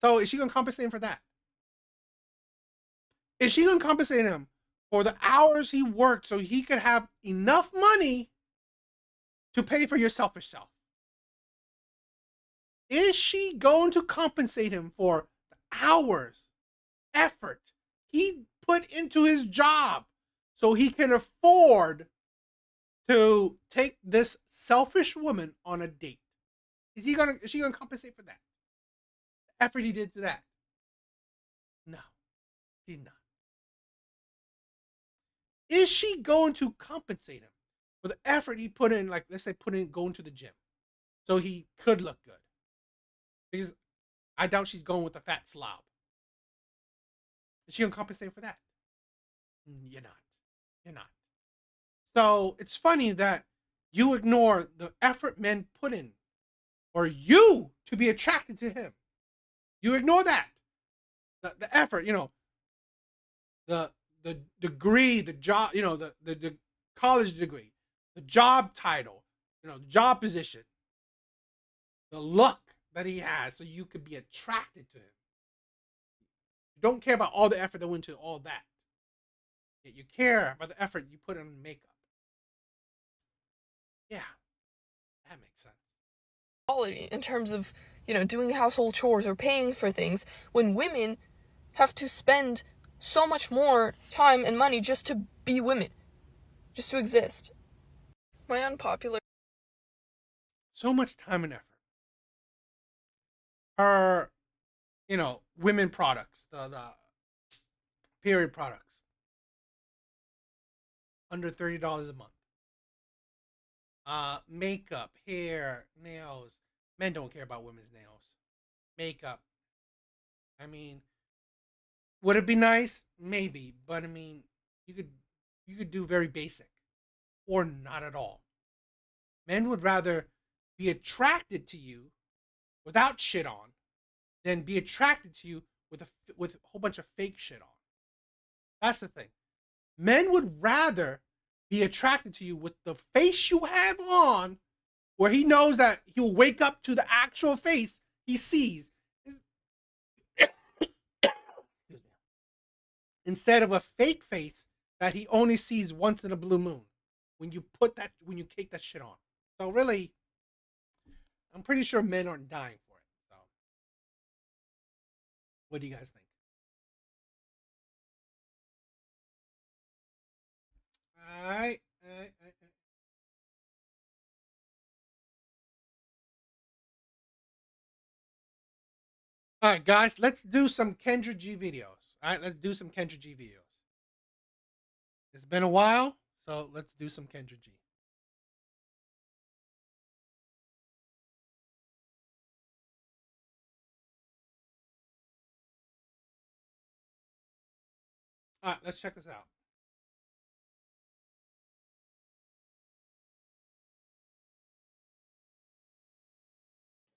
So is she going to compensate him for that? Is she going to compensate him for the hours he worked so he could have enough money to pay for your selfish self? Is she going to compensate him for the hours, effort he put into his job so he can afford to take this selfish woman on a date? Is she gonna compensate for that? The effort he did to that? No, she's not. Is she going to compensate him for the effort he put in, like let's say going to the gym so he could look good? Because I doubt she's going with a fat slob. Is she gonna compensate for that? You're not. You're not. So it's funny that you ignore the effort men put in for you to be attracted to him. You ignore that. The effort, the degree, the job, the college degree, the job title, the job position, the look that he has so you could be attracted to him. You don't care about all the effort that went into all that. Yet you care about the effort you put in makeup. Yeah, that makes sense. Quality in terms of, doing household chores or paying for things, when women have to spend so much more time and money just to be women, just to exist. My unpopular. So much time and effort. Her, women products, the period products, under $30 a month. Makeup, hair, nails. Men don't care about women's nails. Makeup. I mean, would it be nice? Maybe, but I mean, you could do very basic, or not at all. Men would rather be attracted to you without shit on than be attracted to you with a whole bunch of fake shit on. That's the thing. Men would rather be attracted to you with the face you have on, where he knows that he'll wake up to the actual face he sees, instead of a fake face that he only sees once in a blue moon when you cake that shit on. So really, I'm pretty sure men aren't dying for it. So what do you guys think? All right. All right, guys, let's do some Kendra G videos. All right, let's do some Kendra G videos. It's been a while, so let's do some Kendra G. All right, let's check this out.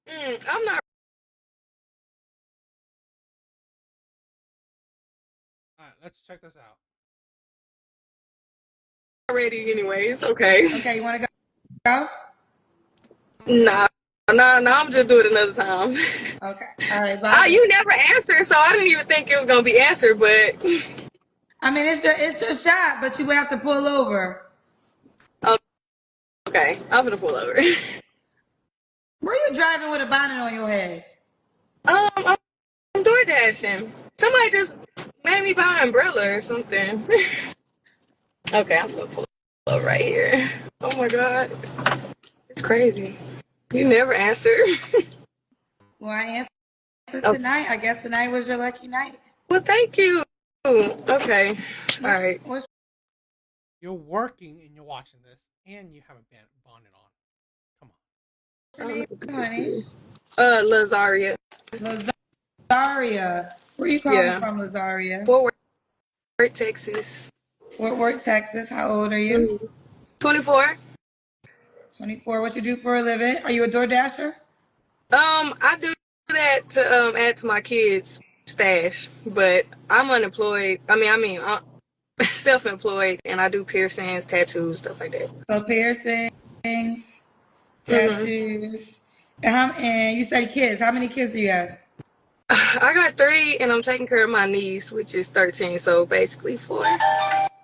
I'm not. All right, let's check this out. Ready anyways. Okay. Okay, you want to go? Nah, I'm just doing it another time. Okay. All right, bye. You never answered, so I didn't even think it was going to be answered, but... I mean, it's your shot, but you have to pull over. Okay, I'm going to pull over. Were you driving with a bonnet on your head? I'm door dashing. Somebody just made me buy an umbrella or something. Okay, I'm going to pull over right here. Oh my God. It's crazy. You never answer. Well, I answered tonight. I guess tonight was your lucky night. Well, thank you. Okay. All right. You're working and you're watching this, and you have a bonnet on. Come on. Honey. Lazaria. Lazaria. Where you calling Yeah. from, Lazaria? Fort Worth, Texas. Fort Worth, Texas. How old are you? 24. 24. What you do for a living? Are you a DoorDasher? I do that to add to my kids' stash, but I'm unemployed. Self-employed, and I do piercings, tattoos, stuff like that. So piercings, tattoos. And you say kids. How many kids do you have? I got 3, and I'm taking care of my niece, which is 13, so basically 4.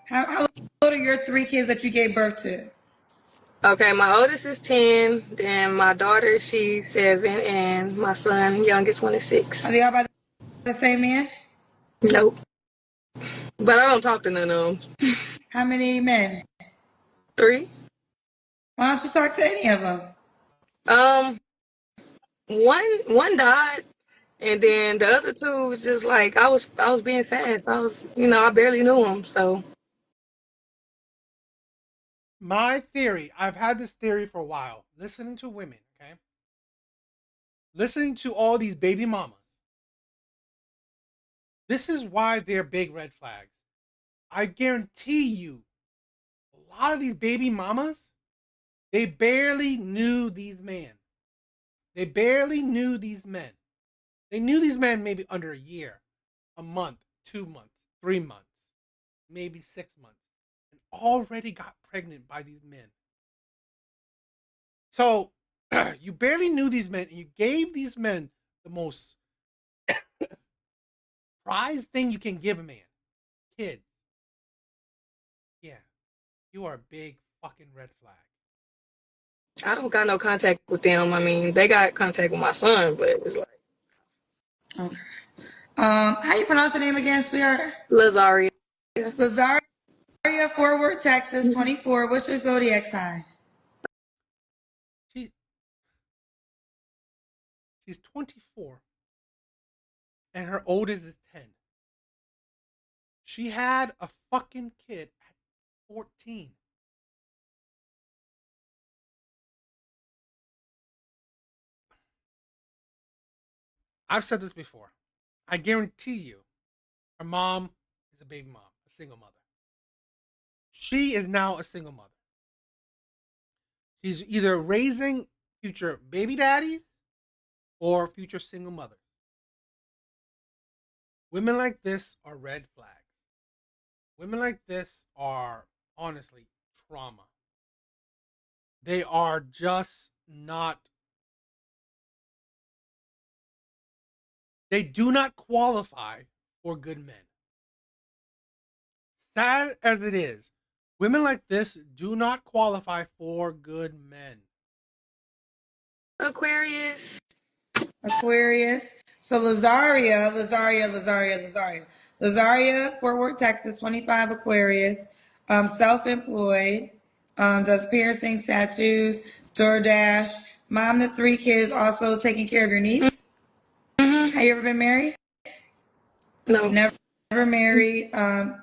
How old are your 3 kids that you gave birth to? Okay, my oldest is 10, then my daughter, she's 7, and my son, youngest one, is 6. Are they all by the same man? Nope. But I don't talk to none of them. How many men? 3. Why don't you talk to any of them? One died, and then the other 2 was just like I was being fast. I barely knew him, so. My theory, I've had this theory for a while, listening to women, okay? Listening to all these baby mamas. This is why they're big red flags. I guarantee you, a lot of these baby mamas, they barely knew these men. They barely knew these men. They knew these men maybe under a year, a month, 2 months, 3 months, maybe 6 months, and already got pregnant by these men. So you barely knew these men, and you gave these men the most prized thing you can give a man. Kids. Yeah. You are a big fucking red flag. I don't got no contact with them. I mean, they got contact with my son, but it's like. Okay. How you pronounce the name again, sweetheart? Lazaria. Lazaria, Fort Worth, Texas, 24. What's your zodiac sign? She's 24. And her oldest is 10. She had a fucking kid at 14. I've said this before. I guarantee you, her mom is a baby mom, a single mother. She is now a single mother. She's either raising future baby daddies or future single mothers. Women like this are red flags. Women like this are honestly trauma. They are just not. They do not qualify for good men. Sad as it is, women like this do not qualify for good men. Aquarius. So Lazaria, Fort Worth, Texas, 25, Aquarius, self-employed, does piercings, tattoos, DoorDash, mom to 3 kids, also taking care of your niece. Have you ever been married? No. Never married. And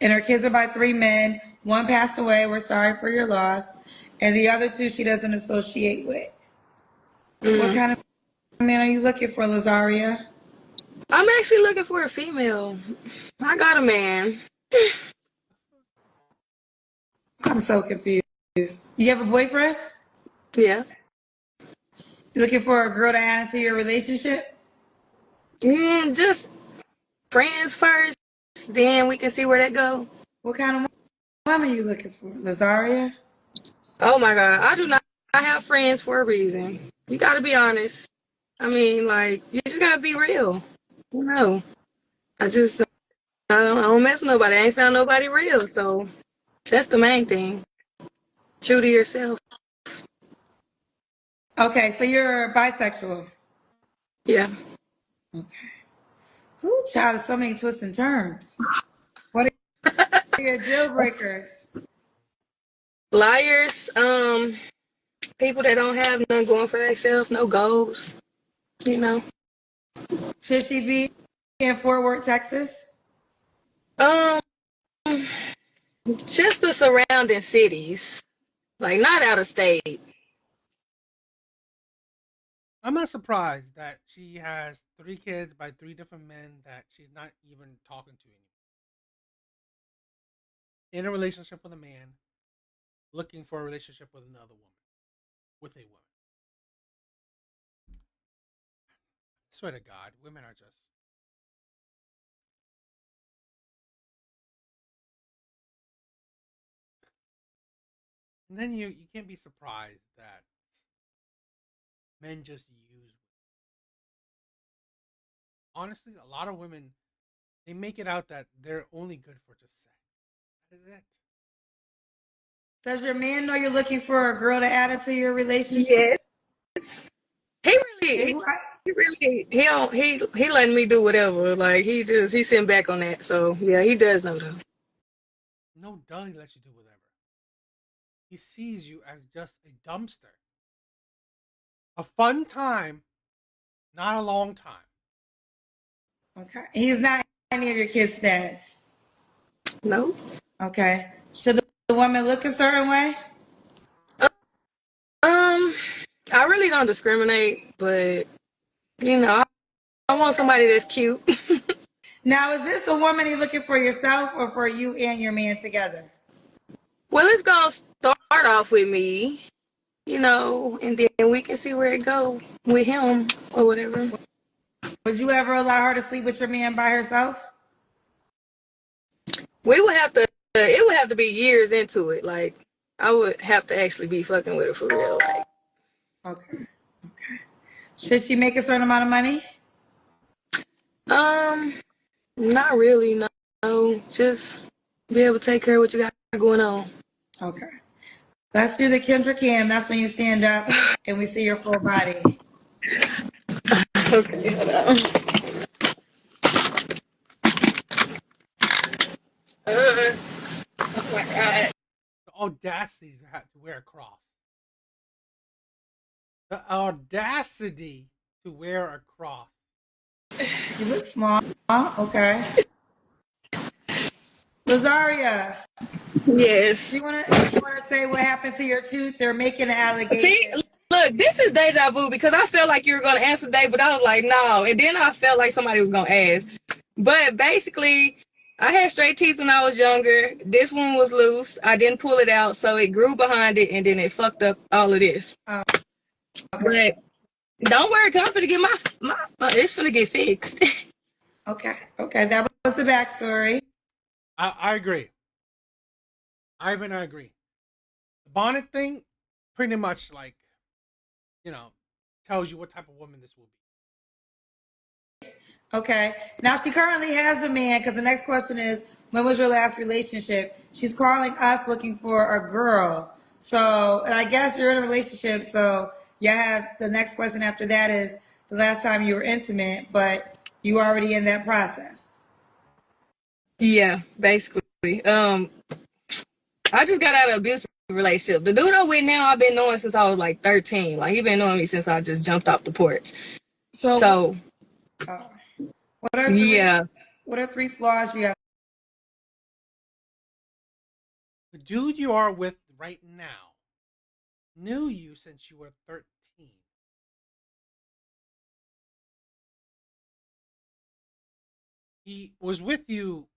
her kids are by 3 men. 1 passed away. We're sorry for your loss. And the other 2 she doesn't associate with. What kind of man are you looking for, Lazaria? I'm actually looking for a female. I got a man. I'm so confused. You have a boyfriend? Yeah. You looking for a girl to add into your relationship? Just friends first, then we can see where that goes. What kind of woman are you looking for, Lazaria? Oh my God, I do not have friends for a reason. You got to be honest. I mean, like, you just got to be real. No, I don't mess with nobody. I ain't found nobody real, so that's the main thing. True to yourself. Okay, so you're bisexual. Yeah. Okay. Ooh, child, so many twists and turns. What are your deal breakers? Liars, people that don't have none going for themselves, no goals, you know. Should she be in Fort Worth, Texas? Just the surrounding cities, like not out of state. I'm not surprised that she has 3 kids by 3 different men that she's not even talking to anymore. In a relationship with a man, looking for a relationship with another woman, with a woman. I swear to God, women are just. And then you can't be surprised that men just use. Honestly, a lot of women, they make it out that they're only good for just sex. That is it. Does your man know you're looking for a girl to add into your relationship? Yes. He letting me do whatever. Like he sitting back on that. So yeah, he does know though. No, duh, he lets you do whatever. He sees you as just a dumpster. A fun time, not a long time. Okay. He's not any of your kids' dads? No. Okay. Should the woman look a certain way? I really don't discriminate, but you know, I want somebody that's cute. Now, is this a woman you're looking for yourself or for you and your man together? Well, it's gonna start off with me, you know, and then we can see where it goes with him or whatever. Would you ever allow her to sleep with your man by herself? We would have to. It would have to be years into it. Like I would have to actually be fucking with her for real. Like. Okay. Okay. Should she make a certain amount of money? Not really. No. Just be able to take care of what you got going on. Okay. Let's do the Kendra Cam. That's when you stand up and we see your full body. Okay, hold on. Oh my God. The audacity to wear a cross. The audacity to wear a cross. You look small. Okay. Lazaria. Yes. You wanna say what happened to your tooth? They're making an allegation. See, look, this is deja vu because I felt like you were gonna answer today, but I was like, no. And then I felt like somebody was gonna ask. But basically, I had straight teeth when I was younger. This one was loose. I didn't pull it out, so it grew behind it, and then it fucked up all of this. Okay. But don't worry, I'm finna get my it's finna get fixed. Okay. Okay. That was the backstory. I agree. Ivan, I agree. The bonnet thing, pretty much like, tells you what type of woman this will be. Okay. Now she currently has a man because the next question is, when was your last relationship? She's calling us looking for a girl. So, and I guess you're in a relationship. So you have the next question after that is the last time you were intimate, but you already in that process. Yeah, basically. I just got out of an abusive relationship. The dude I'm with now, I've been knowing since I was like 13. Like he been knowing me since I just jumped off the porch. So what are what are 3 flaws you have? The dude you are with right now knew you since you were 13. He was with you.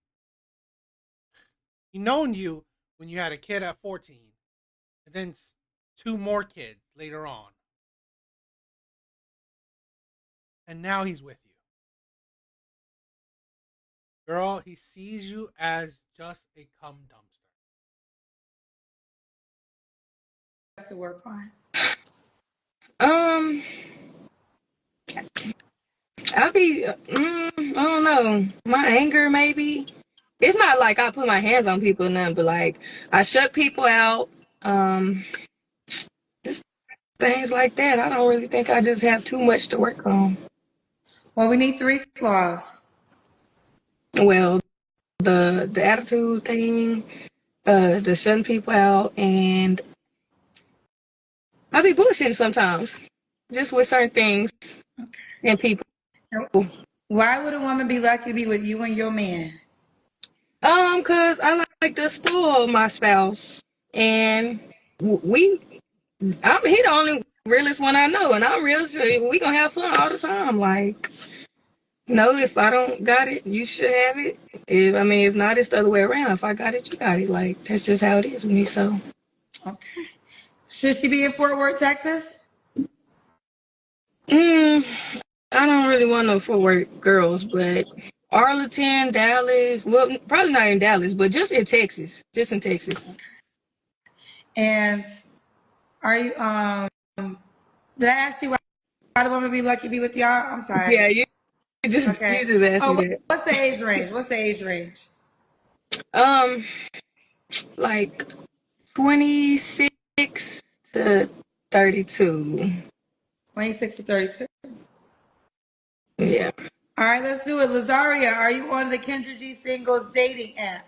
He known you when you had a kid at 14, and then 2 more kids later on. And now he's with you. Girl, he sees you as just a cum dumpster. Have to work on. I'll be, I don't know, my anger maybe. It's not like I put my hands on people or nothing, but like I shut people out. Just things like that. I don't really think I just have too much to work on. Well, we need 3 flaws. Well, the attitude thing, the shutting people out, and I be bullshitting sometimes, just with certain things and people. Why would a woman be lucky to be with you and your man? Cause I like to spoil my spouse, and he the only realest one I know, and I'm real. So we gonna have fun all the time. Like, no, if I don't got it, you should have it. If not, it's the other way around. If I got it, you got it. Like, that's just how it is with me. So, Okay. Should she be in Fort Worth, Texas? I don't really want no Fort Worth girls, but Arlington, Dallas. Well, probably not in Dallas, but just in Texas. Just in Texas. And are you did I ask you why the woman be lucky to be with y'all? I'm sorry. Yeah, you just asked me that. What's the age range? What's the age range? Like 26 to 32. 26 to 32. Yeah. All right, let's do it. Lazaria, are you on the Kendra G Singles dating app?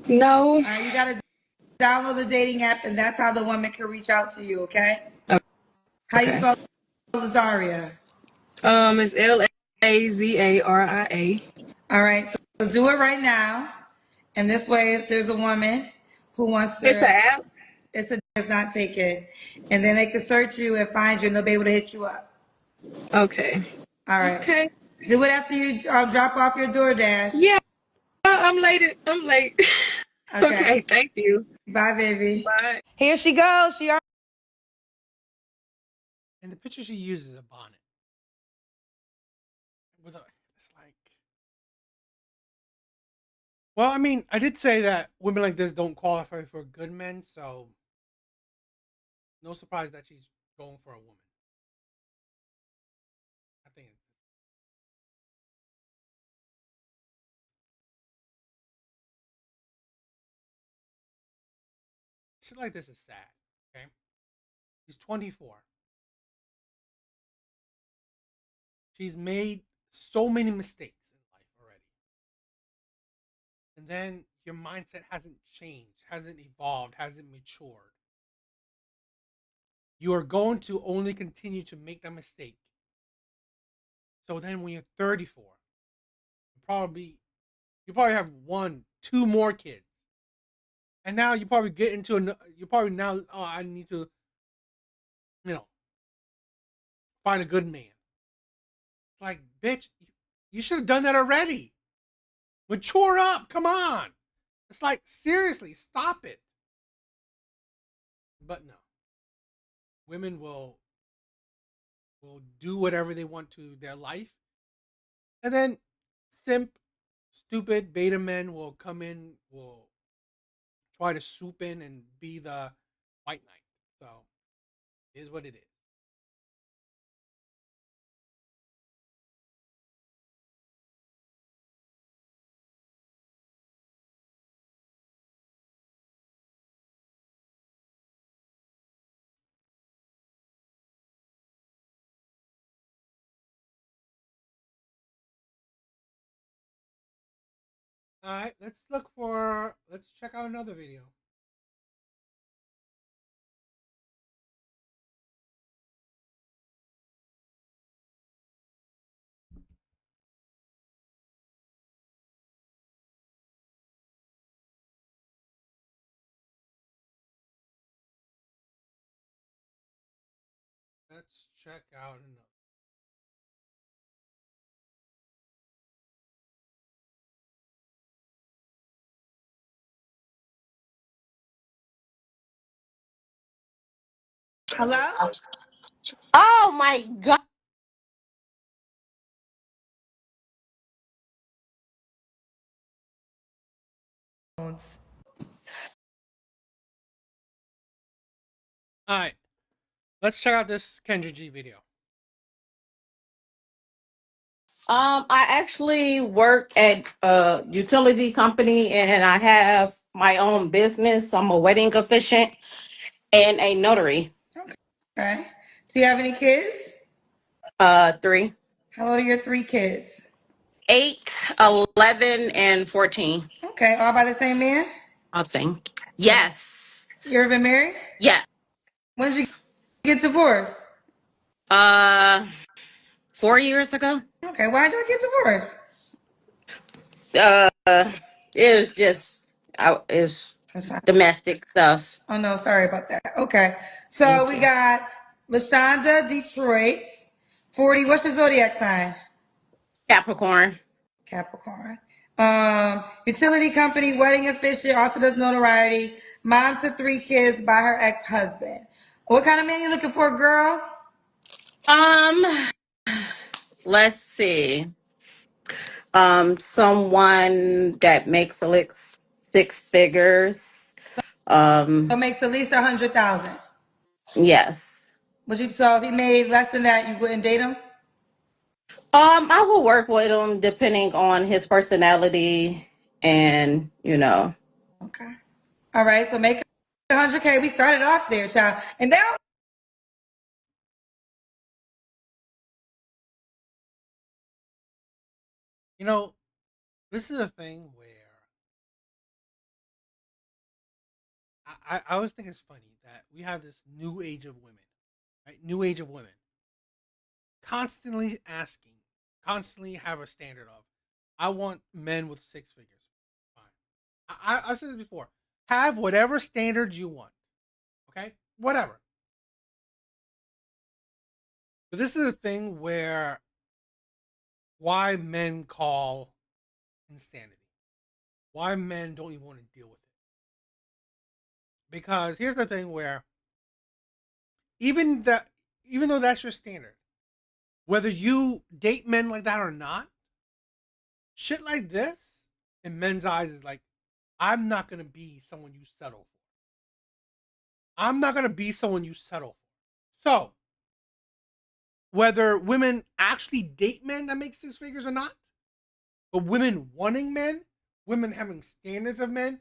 No. All right, you gotta download the dating app, and that's how the woman can reach out to you. Okay. Okay. How you spell Lazaria? It's Lazaria. All right, so do it right now, and this way, if there's a woman who wants to, It's an app. Does not take it, and then they can search you and find you, and they'll be able to hit you up. Okay. All right. Okay. Do it after you drop off your DoorDash. Yeah, I'm late. Okay, thank you. Bye, baby. Bye. Here she goes. And the picture she uses a bonnet. It's like, well, I mean, I did say that women like this don't qualify for good men, so no surprise that she's going for a woman. I think shit like this is sad. Okay, she's 24. She's made so many mistakes in life already. And then your mindset hasn't changed, hasn't evolved, hasn't matured. You are going to only continue to make that mistake. So then when you're 34, you probably have 1, 2 more kids. And now you probably get into I need to, find a good man. Like, bitch, you should have done that already. Mature up, come on. It's like, seriously, stop it. But no. Women will do whatever they want to their life. And then simp, stupid beta men will come in, will try to swoop in and be the white knight. So, it is what it is. All right, let's check out another video. Let's check out another. Hello? Oh my God. All right, let's check out this Kendra G video. I actually work at a utility company and I have my own business. I'm a wedding officiant and a notary. Okay. Do you have any kids? 3. How old are your 3 kids? 8, 11, and 14. Okay, all by the same man? I think. Yes. You ever been married? Yeah. When did you get divorced? 4 years ago. Okay, why'd you get divorced? It was just it's domestic stuff. Oh no, sorry about that. Okay. So Thank we you. got LaShonda, Detroit. 40. What's your zodiac sign? Capricorn. Capricorn. Utility company, wedding officiant, also does notoriety. Mom to 3 kids by her ex-husband. What kind of man you looking for, girl? Let's see. Someone that makes at least 6 figures. So makes at least 100,000. Yes. So if he made less than that, you wouldn't date him? I will work with him depending on his personality and, Okay. All right. So make 100K. We started off there, child. And now, You know, this is a thing where I always think it's funny that we have this new age of women, right? New age of women constantly asking, constantly have a standard of, I want men with 6 figures. Fine. I've said this before. Have whatever standards you want. Okay? Whatever. But this is a thing where why men call insanity. Why men don't even want to deal with it. Because here's the thing where even though that's your standard, whether you date men like that or not, shit like this in men's eyes is like, I'm not gonna be someone you settle for. I'm not gonna be someone you settle for. So whether women actually date men that make 6 figures or not, but women wanting men, women having standards of men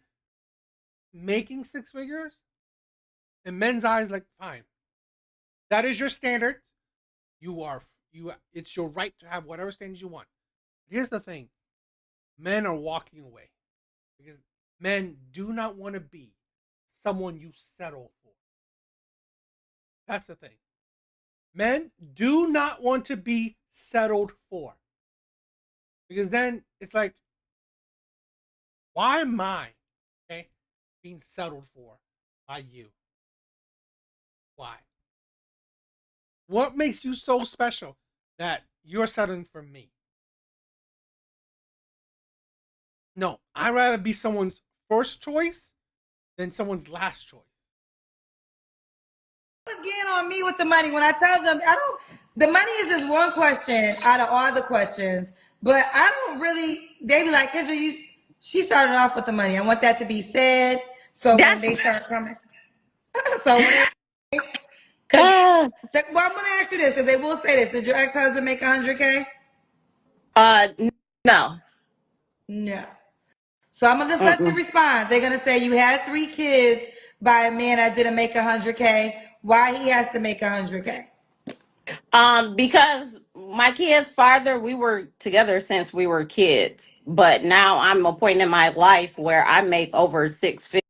making 6 figures, in men's eyes, like, fine. That is your standard. It's your right to have whatever standards you want. But here's the thing. Men are walking away. Because men do not want to be someone you settle for. That's the thing. Men do not want to be settled for. Because then it's like, why am I, okay, being settled for by you? Why? What makes you so special that you're settling for me? No, I'd rather be someone's first choice than someone's last choice. what's getting on me with the money when I tell them the money is just one question out of all the questions, but I don't really, they be like, Kendra, she started off with the money. I want that to be said. So when they start coming, so when they, well, I'm going to ask you this because they will say this. Did your ex-husband make 100K? No. No. So I'm going to just let you respond. They're going to say you had 3 kids by a man that didn't make 100K. Why he has to make 100K? Because my kid's father, we were together since we were kids, but now I'm a point in my life where I make over 6 figures.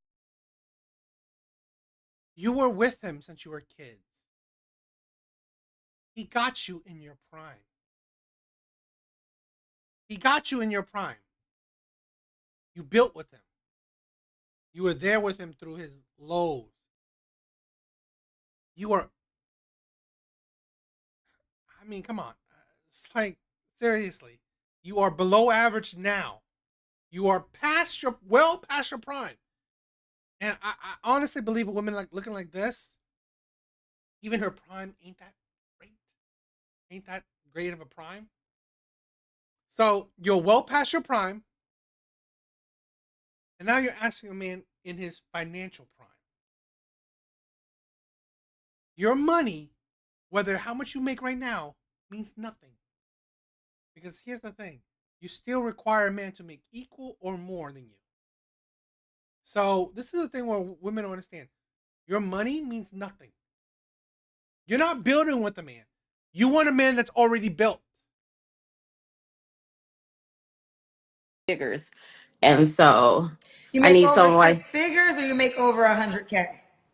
You were with him since you were kids. He got you in your prime. He got you in your prime. You built with him. You were there with him through his lows. You were, I mean, come on. It's like, seriously. You are below average now. You are well past your prime. And I honestly believe a woman like looking like this, even her prime ain't that great. Ain't that great of a prime. So you're well past your prime. And now you're asking a man in his financial prime. Your money, whether how much you make right now, means nothing. Because here's the thing. You still require a man to make equal or more than you. So this is the thing where women don't understand. Your money means nothing. You're not building with a man. You want a man that's already built. Figures. And so You I make need over someone. 6 figures or you make over 100K?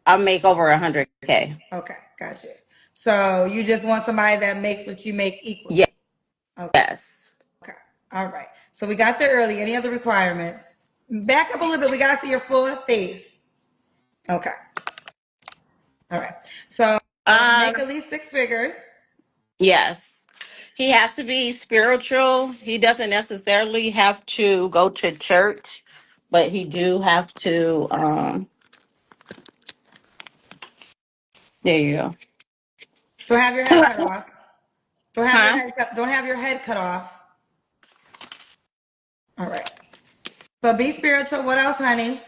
I make over 100K. Okay, gotcha. So you just want somebody that makes what you make equal? Yeah. Okay. Yes. Okay. All right. So we got there early. Any other requirements? Back up a little bit. We got to see your full face. Okay. All right. So Make at least 6 figures. Yes. He has to be spiritual. He doesn't necessarily have to go to church, but he do have to there you go. Don't have your head cut off. Don't have your Huh? head cut. Don't have your head cut off. All right. So be spiritual. What else, honey?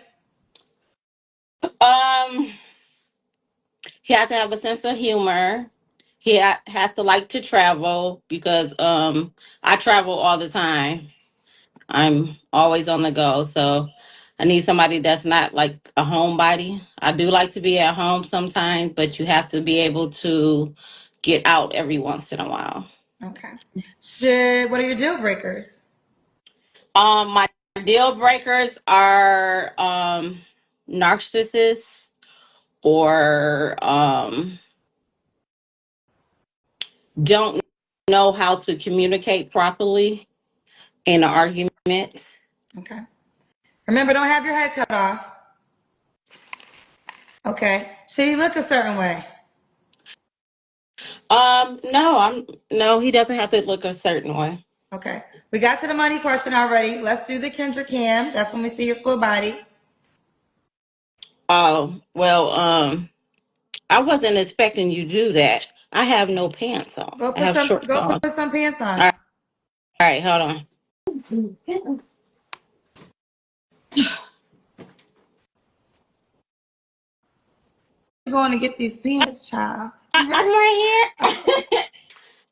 He has to have a sense of humor. He has to like to travel because I travel all the time. I'm always on the go, so I need somebody that's not like a homebody. I do like to be at home sometimes, but you have to be able to get out every once in a while. Okay. What are your deal breakers? My deal breakers are narcissists or don't know how to communicate properly in an argument. Okay. Remember, don't have your head cut off. Okay. Should he look a certain way? No, he doesn't have to look a certain way. Okay. We got to the money question already. Let's do the Kendra Cam. That's when we see your full body. Oh, well, I wasn't expecting you to do that. I have no pants on. Go I have shorts on. put some pants on. All right, hold on. Going to get these pants, child. I'm right here.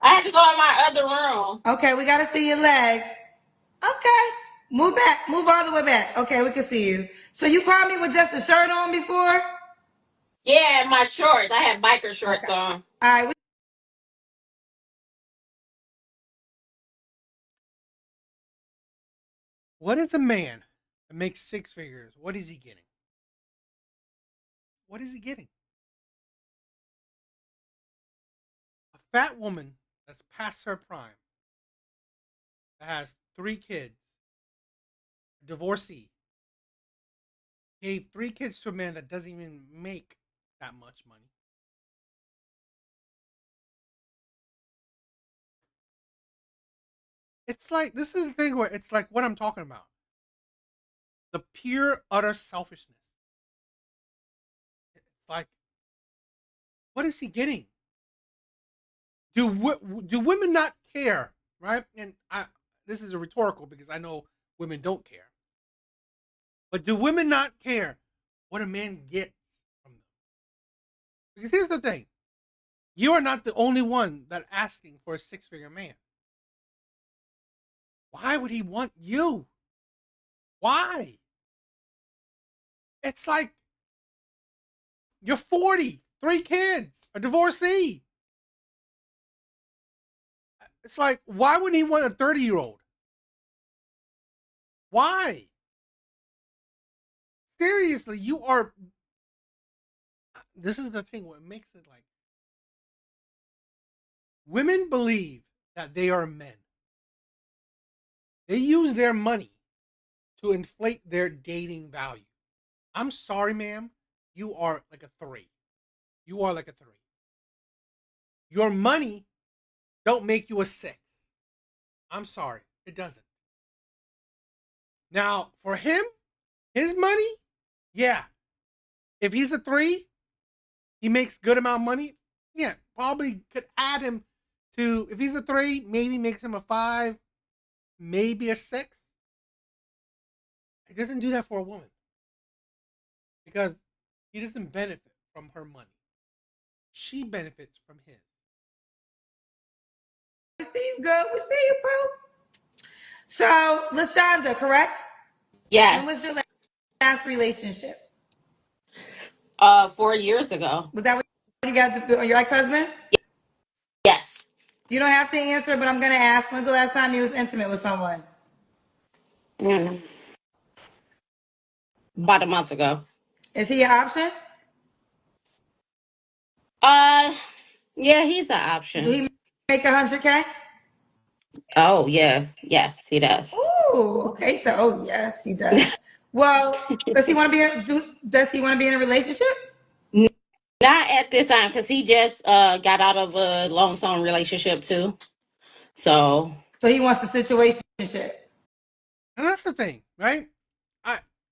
I had to go in my other room. Okay, we got to see your legs. Okay. Move back. Move all the way back. Okay, we can see you. So you called me with just a shirt on before? Yeah, my shorts. I have biker shorts on. All right. What is a man that makes 6 figures? What is he getting? What is he getting? A fat woman that's past her prime, that has 3 kids, a divorcee, gave 3 kids to a man that doesn't even make that much money. It's like, this is the thing where it's like what I'm talking about. The pure, utter selfishness. It's like, what is he getting? Do women not care, right? And this is a rhetorical because I know women don't care. But do women not care what a man gets from them? Because here's the thing. You are not the only one that asking for a 6-figure man. Why would he want you? Why? It's like you're 40, 3 kids, a divorcee. It's like, why would he want a 30-year-old? Why? Seriously, you are. This is the thing. What makes it like women believe that they are men. They use their money to inflate their dating value. I'm sorry, ma'am. You are like a 3. You are like a 3. Your money don't make you a 6. I'm sorry. It doesn't. Now, for him, his money, yeah. If he's a 3, he makes good amount of money. Yeah, probably could add him to, if he's a 3, maybe makes him a 5, maybe a 6. He doesn't do that for a woman because he doesn't benefit from her money. She benefits from his. We see you good. We see you, bro. So, LaShonda, correct? Yes. When was your last relationship? 4 years ago. Was that what you got to your ex-husband? Yes. You don't have to answer, but I'm going to ask. When's the last time you was intimate with someone? About a month ago. Is he an option? Yeah, he's an option. Do he make 100K? Oh, yeah. Yes, he does. Ooh, okay. So, oh yes, he does. Well, does he want to be in a relationship? Not at this time, because he just got out of a long-term relationship too. So he wants a situationship. And that's the thing, right?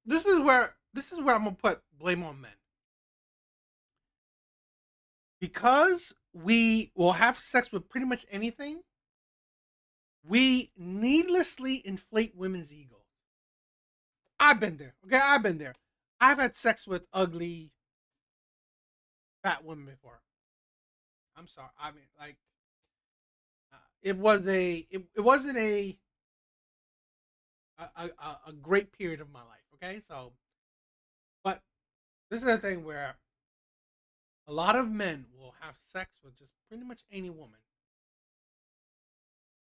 This is where I'm gonna put blame on men. Because we will have sex with pretty much anything, we needlessly inflate women's egos. I've been there. Okay, I've been there. I've had sex with ugly, fat women before. I'm sorry. I mean, like, it wasn't a great period of my life. Okay, so, but this is the thing where a lot of men will have sex with just pretty much any woman.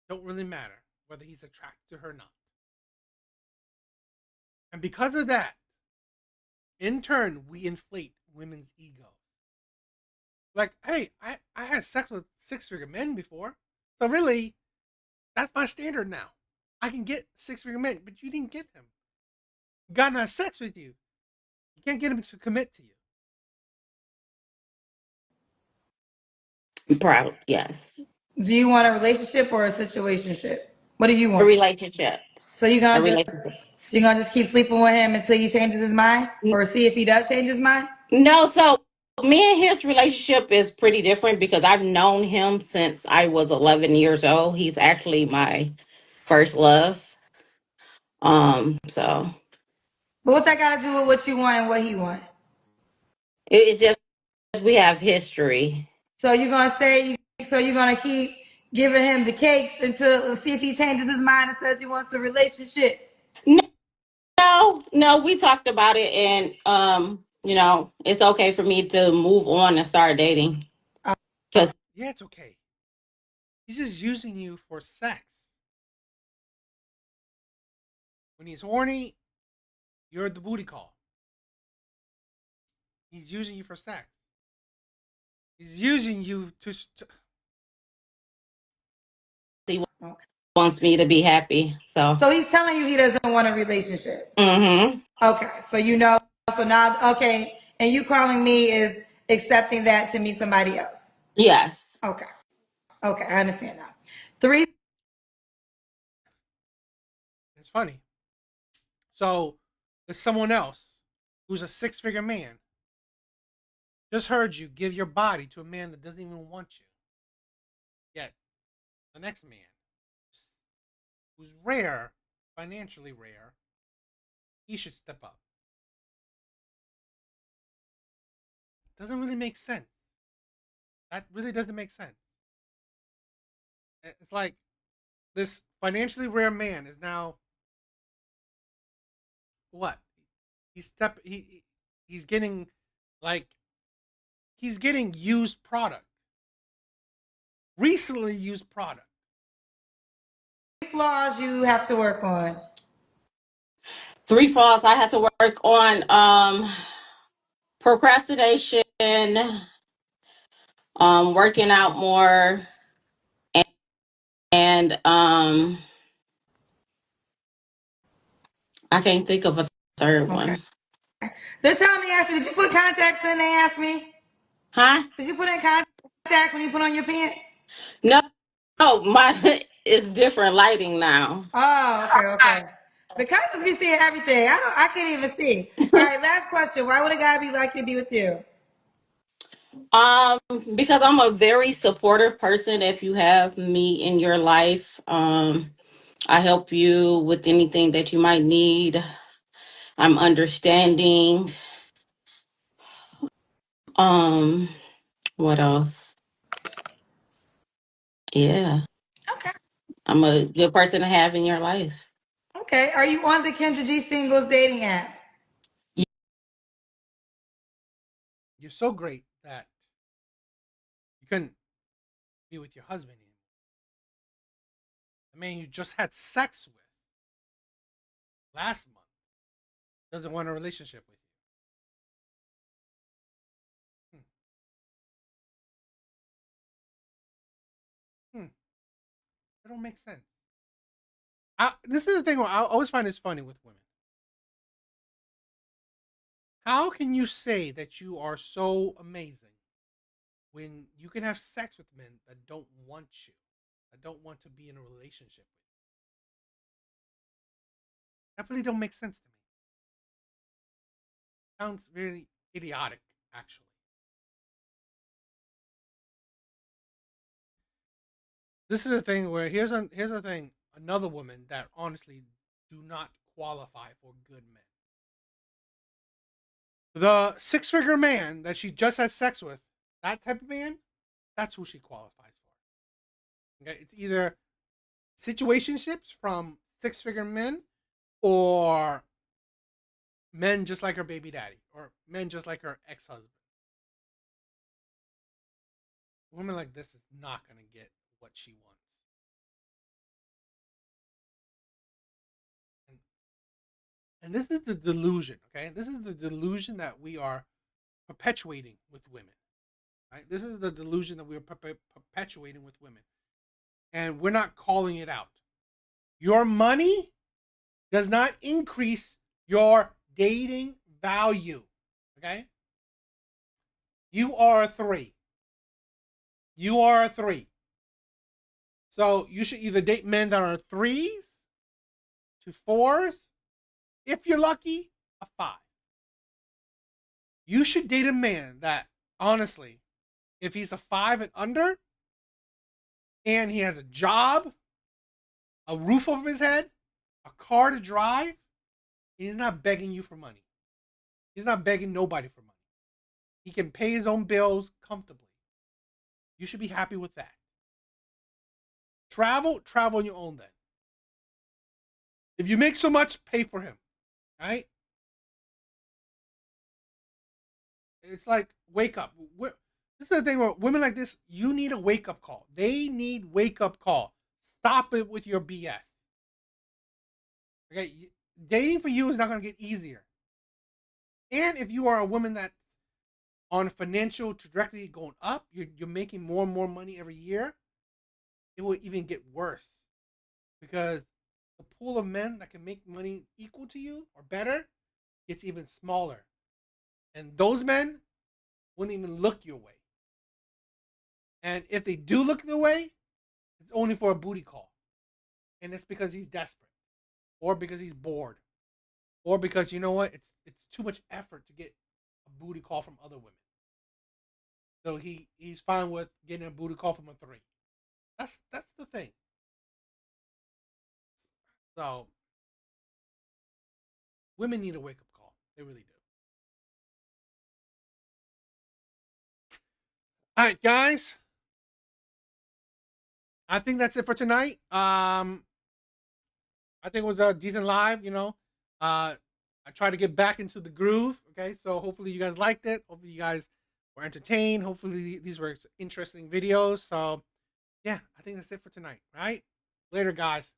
Don't really matter whether he's attracted to her or not. And because of that, in turn, we inflate women's ego. Like, hey, I had sex with six-figure men before. So really, that's my standard now. I can get six-figure men, but you didn't get them. God not sex with you. You can't get him to commit to you. proud, yes. Do you want a relationship or a situationship? What do you want? A relationship. So you're A gonna relationship. just keep sleeping with him until he changes his mind, or see if he does change his mind? No, so me and his relationship is pretty different because I've known him since I was 11 years old. He's actually my first love. So But what that got to do with what you want and what he want? it's just we have history. So you're gonna keep giving him the cakes until see if he changes his mind and says he wants a relationship. No, we talked about it, and it's okay for me to move on and start dating. Yeah, it's okay. He's just using you for sex. When he's horny, you're the booty call. He's using you for sex. He's using you to He wants me to be happy. So he's telling you he doesn't want a relationship. Mm-hmm. Okay, so now, okay, and you calling me is accepting that to meet somebody else. Yes. Okay, I understand now. 3. It's funny. So there's someone else who's a six-figure man. Just heard you give your body to a man that doesn't even want you. Yet the next man, who's rare, financially rare, he should step up. Doesn't really make sense. That really doesn't make sense. It's like this financially rare man is now what? He's getting he's getting used product. Recently used product. Flaws you have to work on. 3 flaws I have to work on: procrastination, working out more, and I can't think of a third one. They're telling me, actually, did you put contacts in? They asked me. Huh? Did you put in contacts when you put on your pants? No, my it's different lighting now. Oh, okay. The contacts be seeing everything. I can't even see. All right, last question. Why would a guy be likely to be with you? Because I'm a very supportive person. If you have me in your life, I help you with anything that you might need. I'm understanding. What else? Yeah. Okay. I'm a good person to have in your life. Okay. Are you on the Kendra G Singles dating app? You're so great that you couldn't be with your husband anymore. The man you just had sex with last month doesn't want a relationship with you. That don't make sense. This is the thing. I always find this funny with women. How can you say that you are so amazing when you can have sex with men that don't want you, that don't want to be in a relationship with you? That really don't make sense to me. Sounds really idiotic, actually. This is a thing where here's a thing. Another woman that honestly do not qualify for good men. The 6-figure man that she just had sex with, that type of man, that's who she qualifies for. Okay, it's either situationships from 6-figure men or men just like her baby daddy or men just like her ex-husband. A woman like this is not going to get what she wants. And this is the delusion, okay? This is the delusion that we are perpetuating with women, right? This is the delusion that we are perpetuating with women. And we're not calling it out. Your money does not increase your dating value, okay? You are a 3. You are a 3. So you should either date men that are 3s to 4s, if you're lucky, a 5. You should date a man that, honestly, if he's a 5 and under, and he has a job, a roof over his head, a car to drive, and he's not begging you for money. He's not begging nobody for money. He can pay his own bills comfortably. You should be happy with that. Travel on your own then. If you make so much, pay for him. Right? It's like, wake up. This is the thing where women like this, you need a wake-up call. They need wake-up call. Stop it with your BS. Okay? Dating for you is not going to get easier. And if you are a woman that on a financial trajectory going up, you're making more and more money every year, it will even get worse. Because the pool of men that can make money equal to you or better gets even smaller. And those men wouldn't even look your way. And if they do look your way, it's only for a booty call. And it's because he's desperate. Or because he's bored. Or because, you know what, it's too much effort to get a booty call from other women. So he's fine with getting a booty call from a 3. That's the thing. So, women need a wake-up call. They really do. All right, guys. I think that's it for tonight. I think it was a decent live, you know. I tried to get back into the groove, okay? So, hopefully you guys liked it. Hopefully you guys were entertained. Hopefully these were interesting videos. So, yeah, I think that's it for tonight, all right? Later, guys.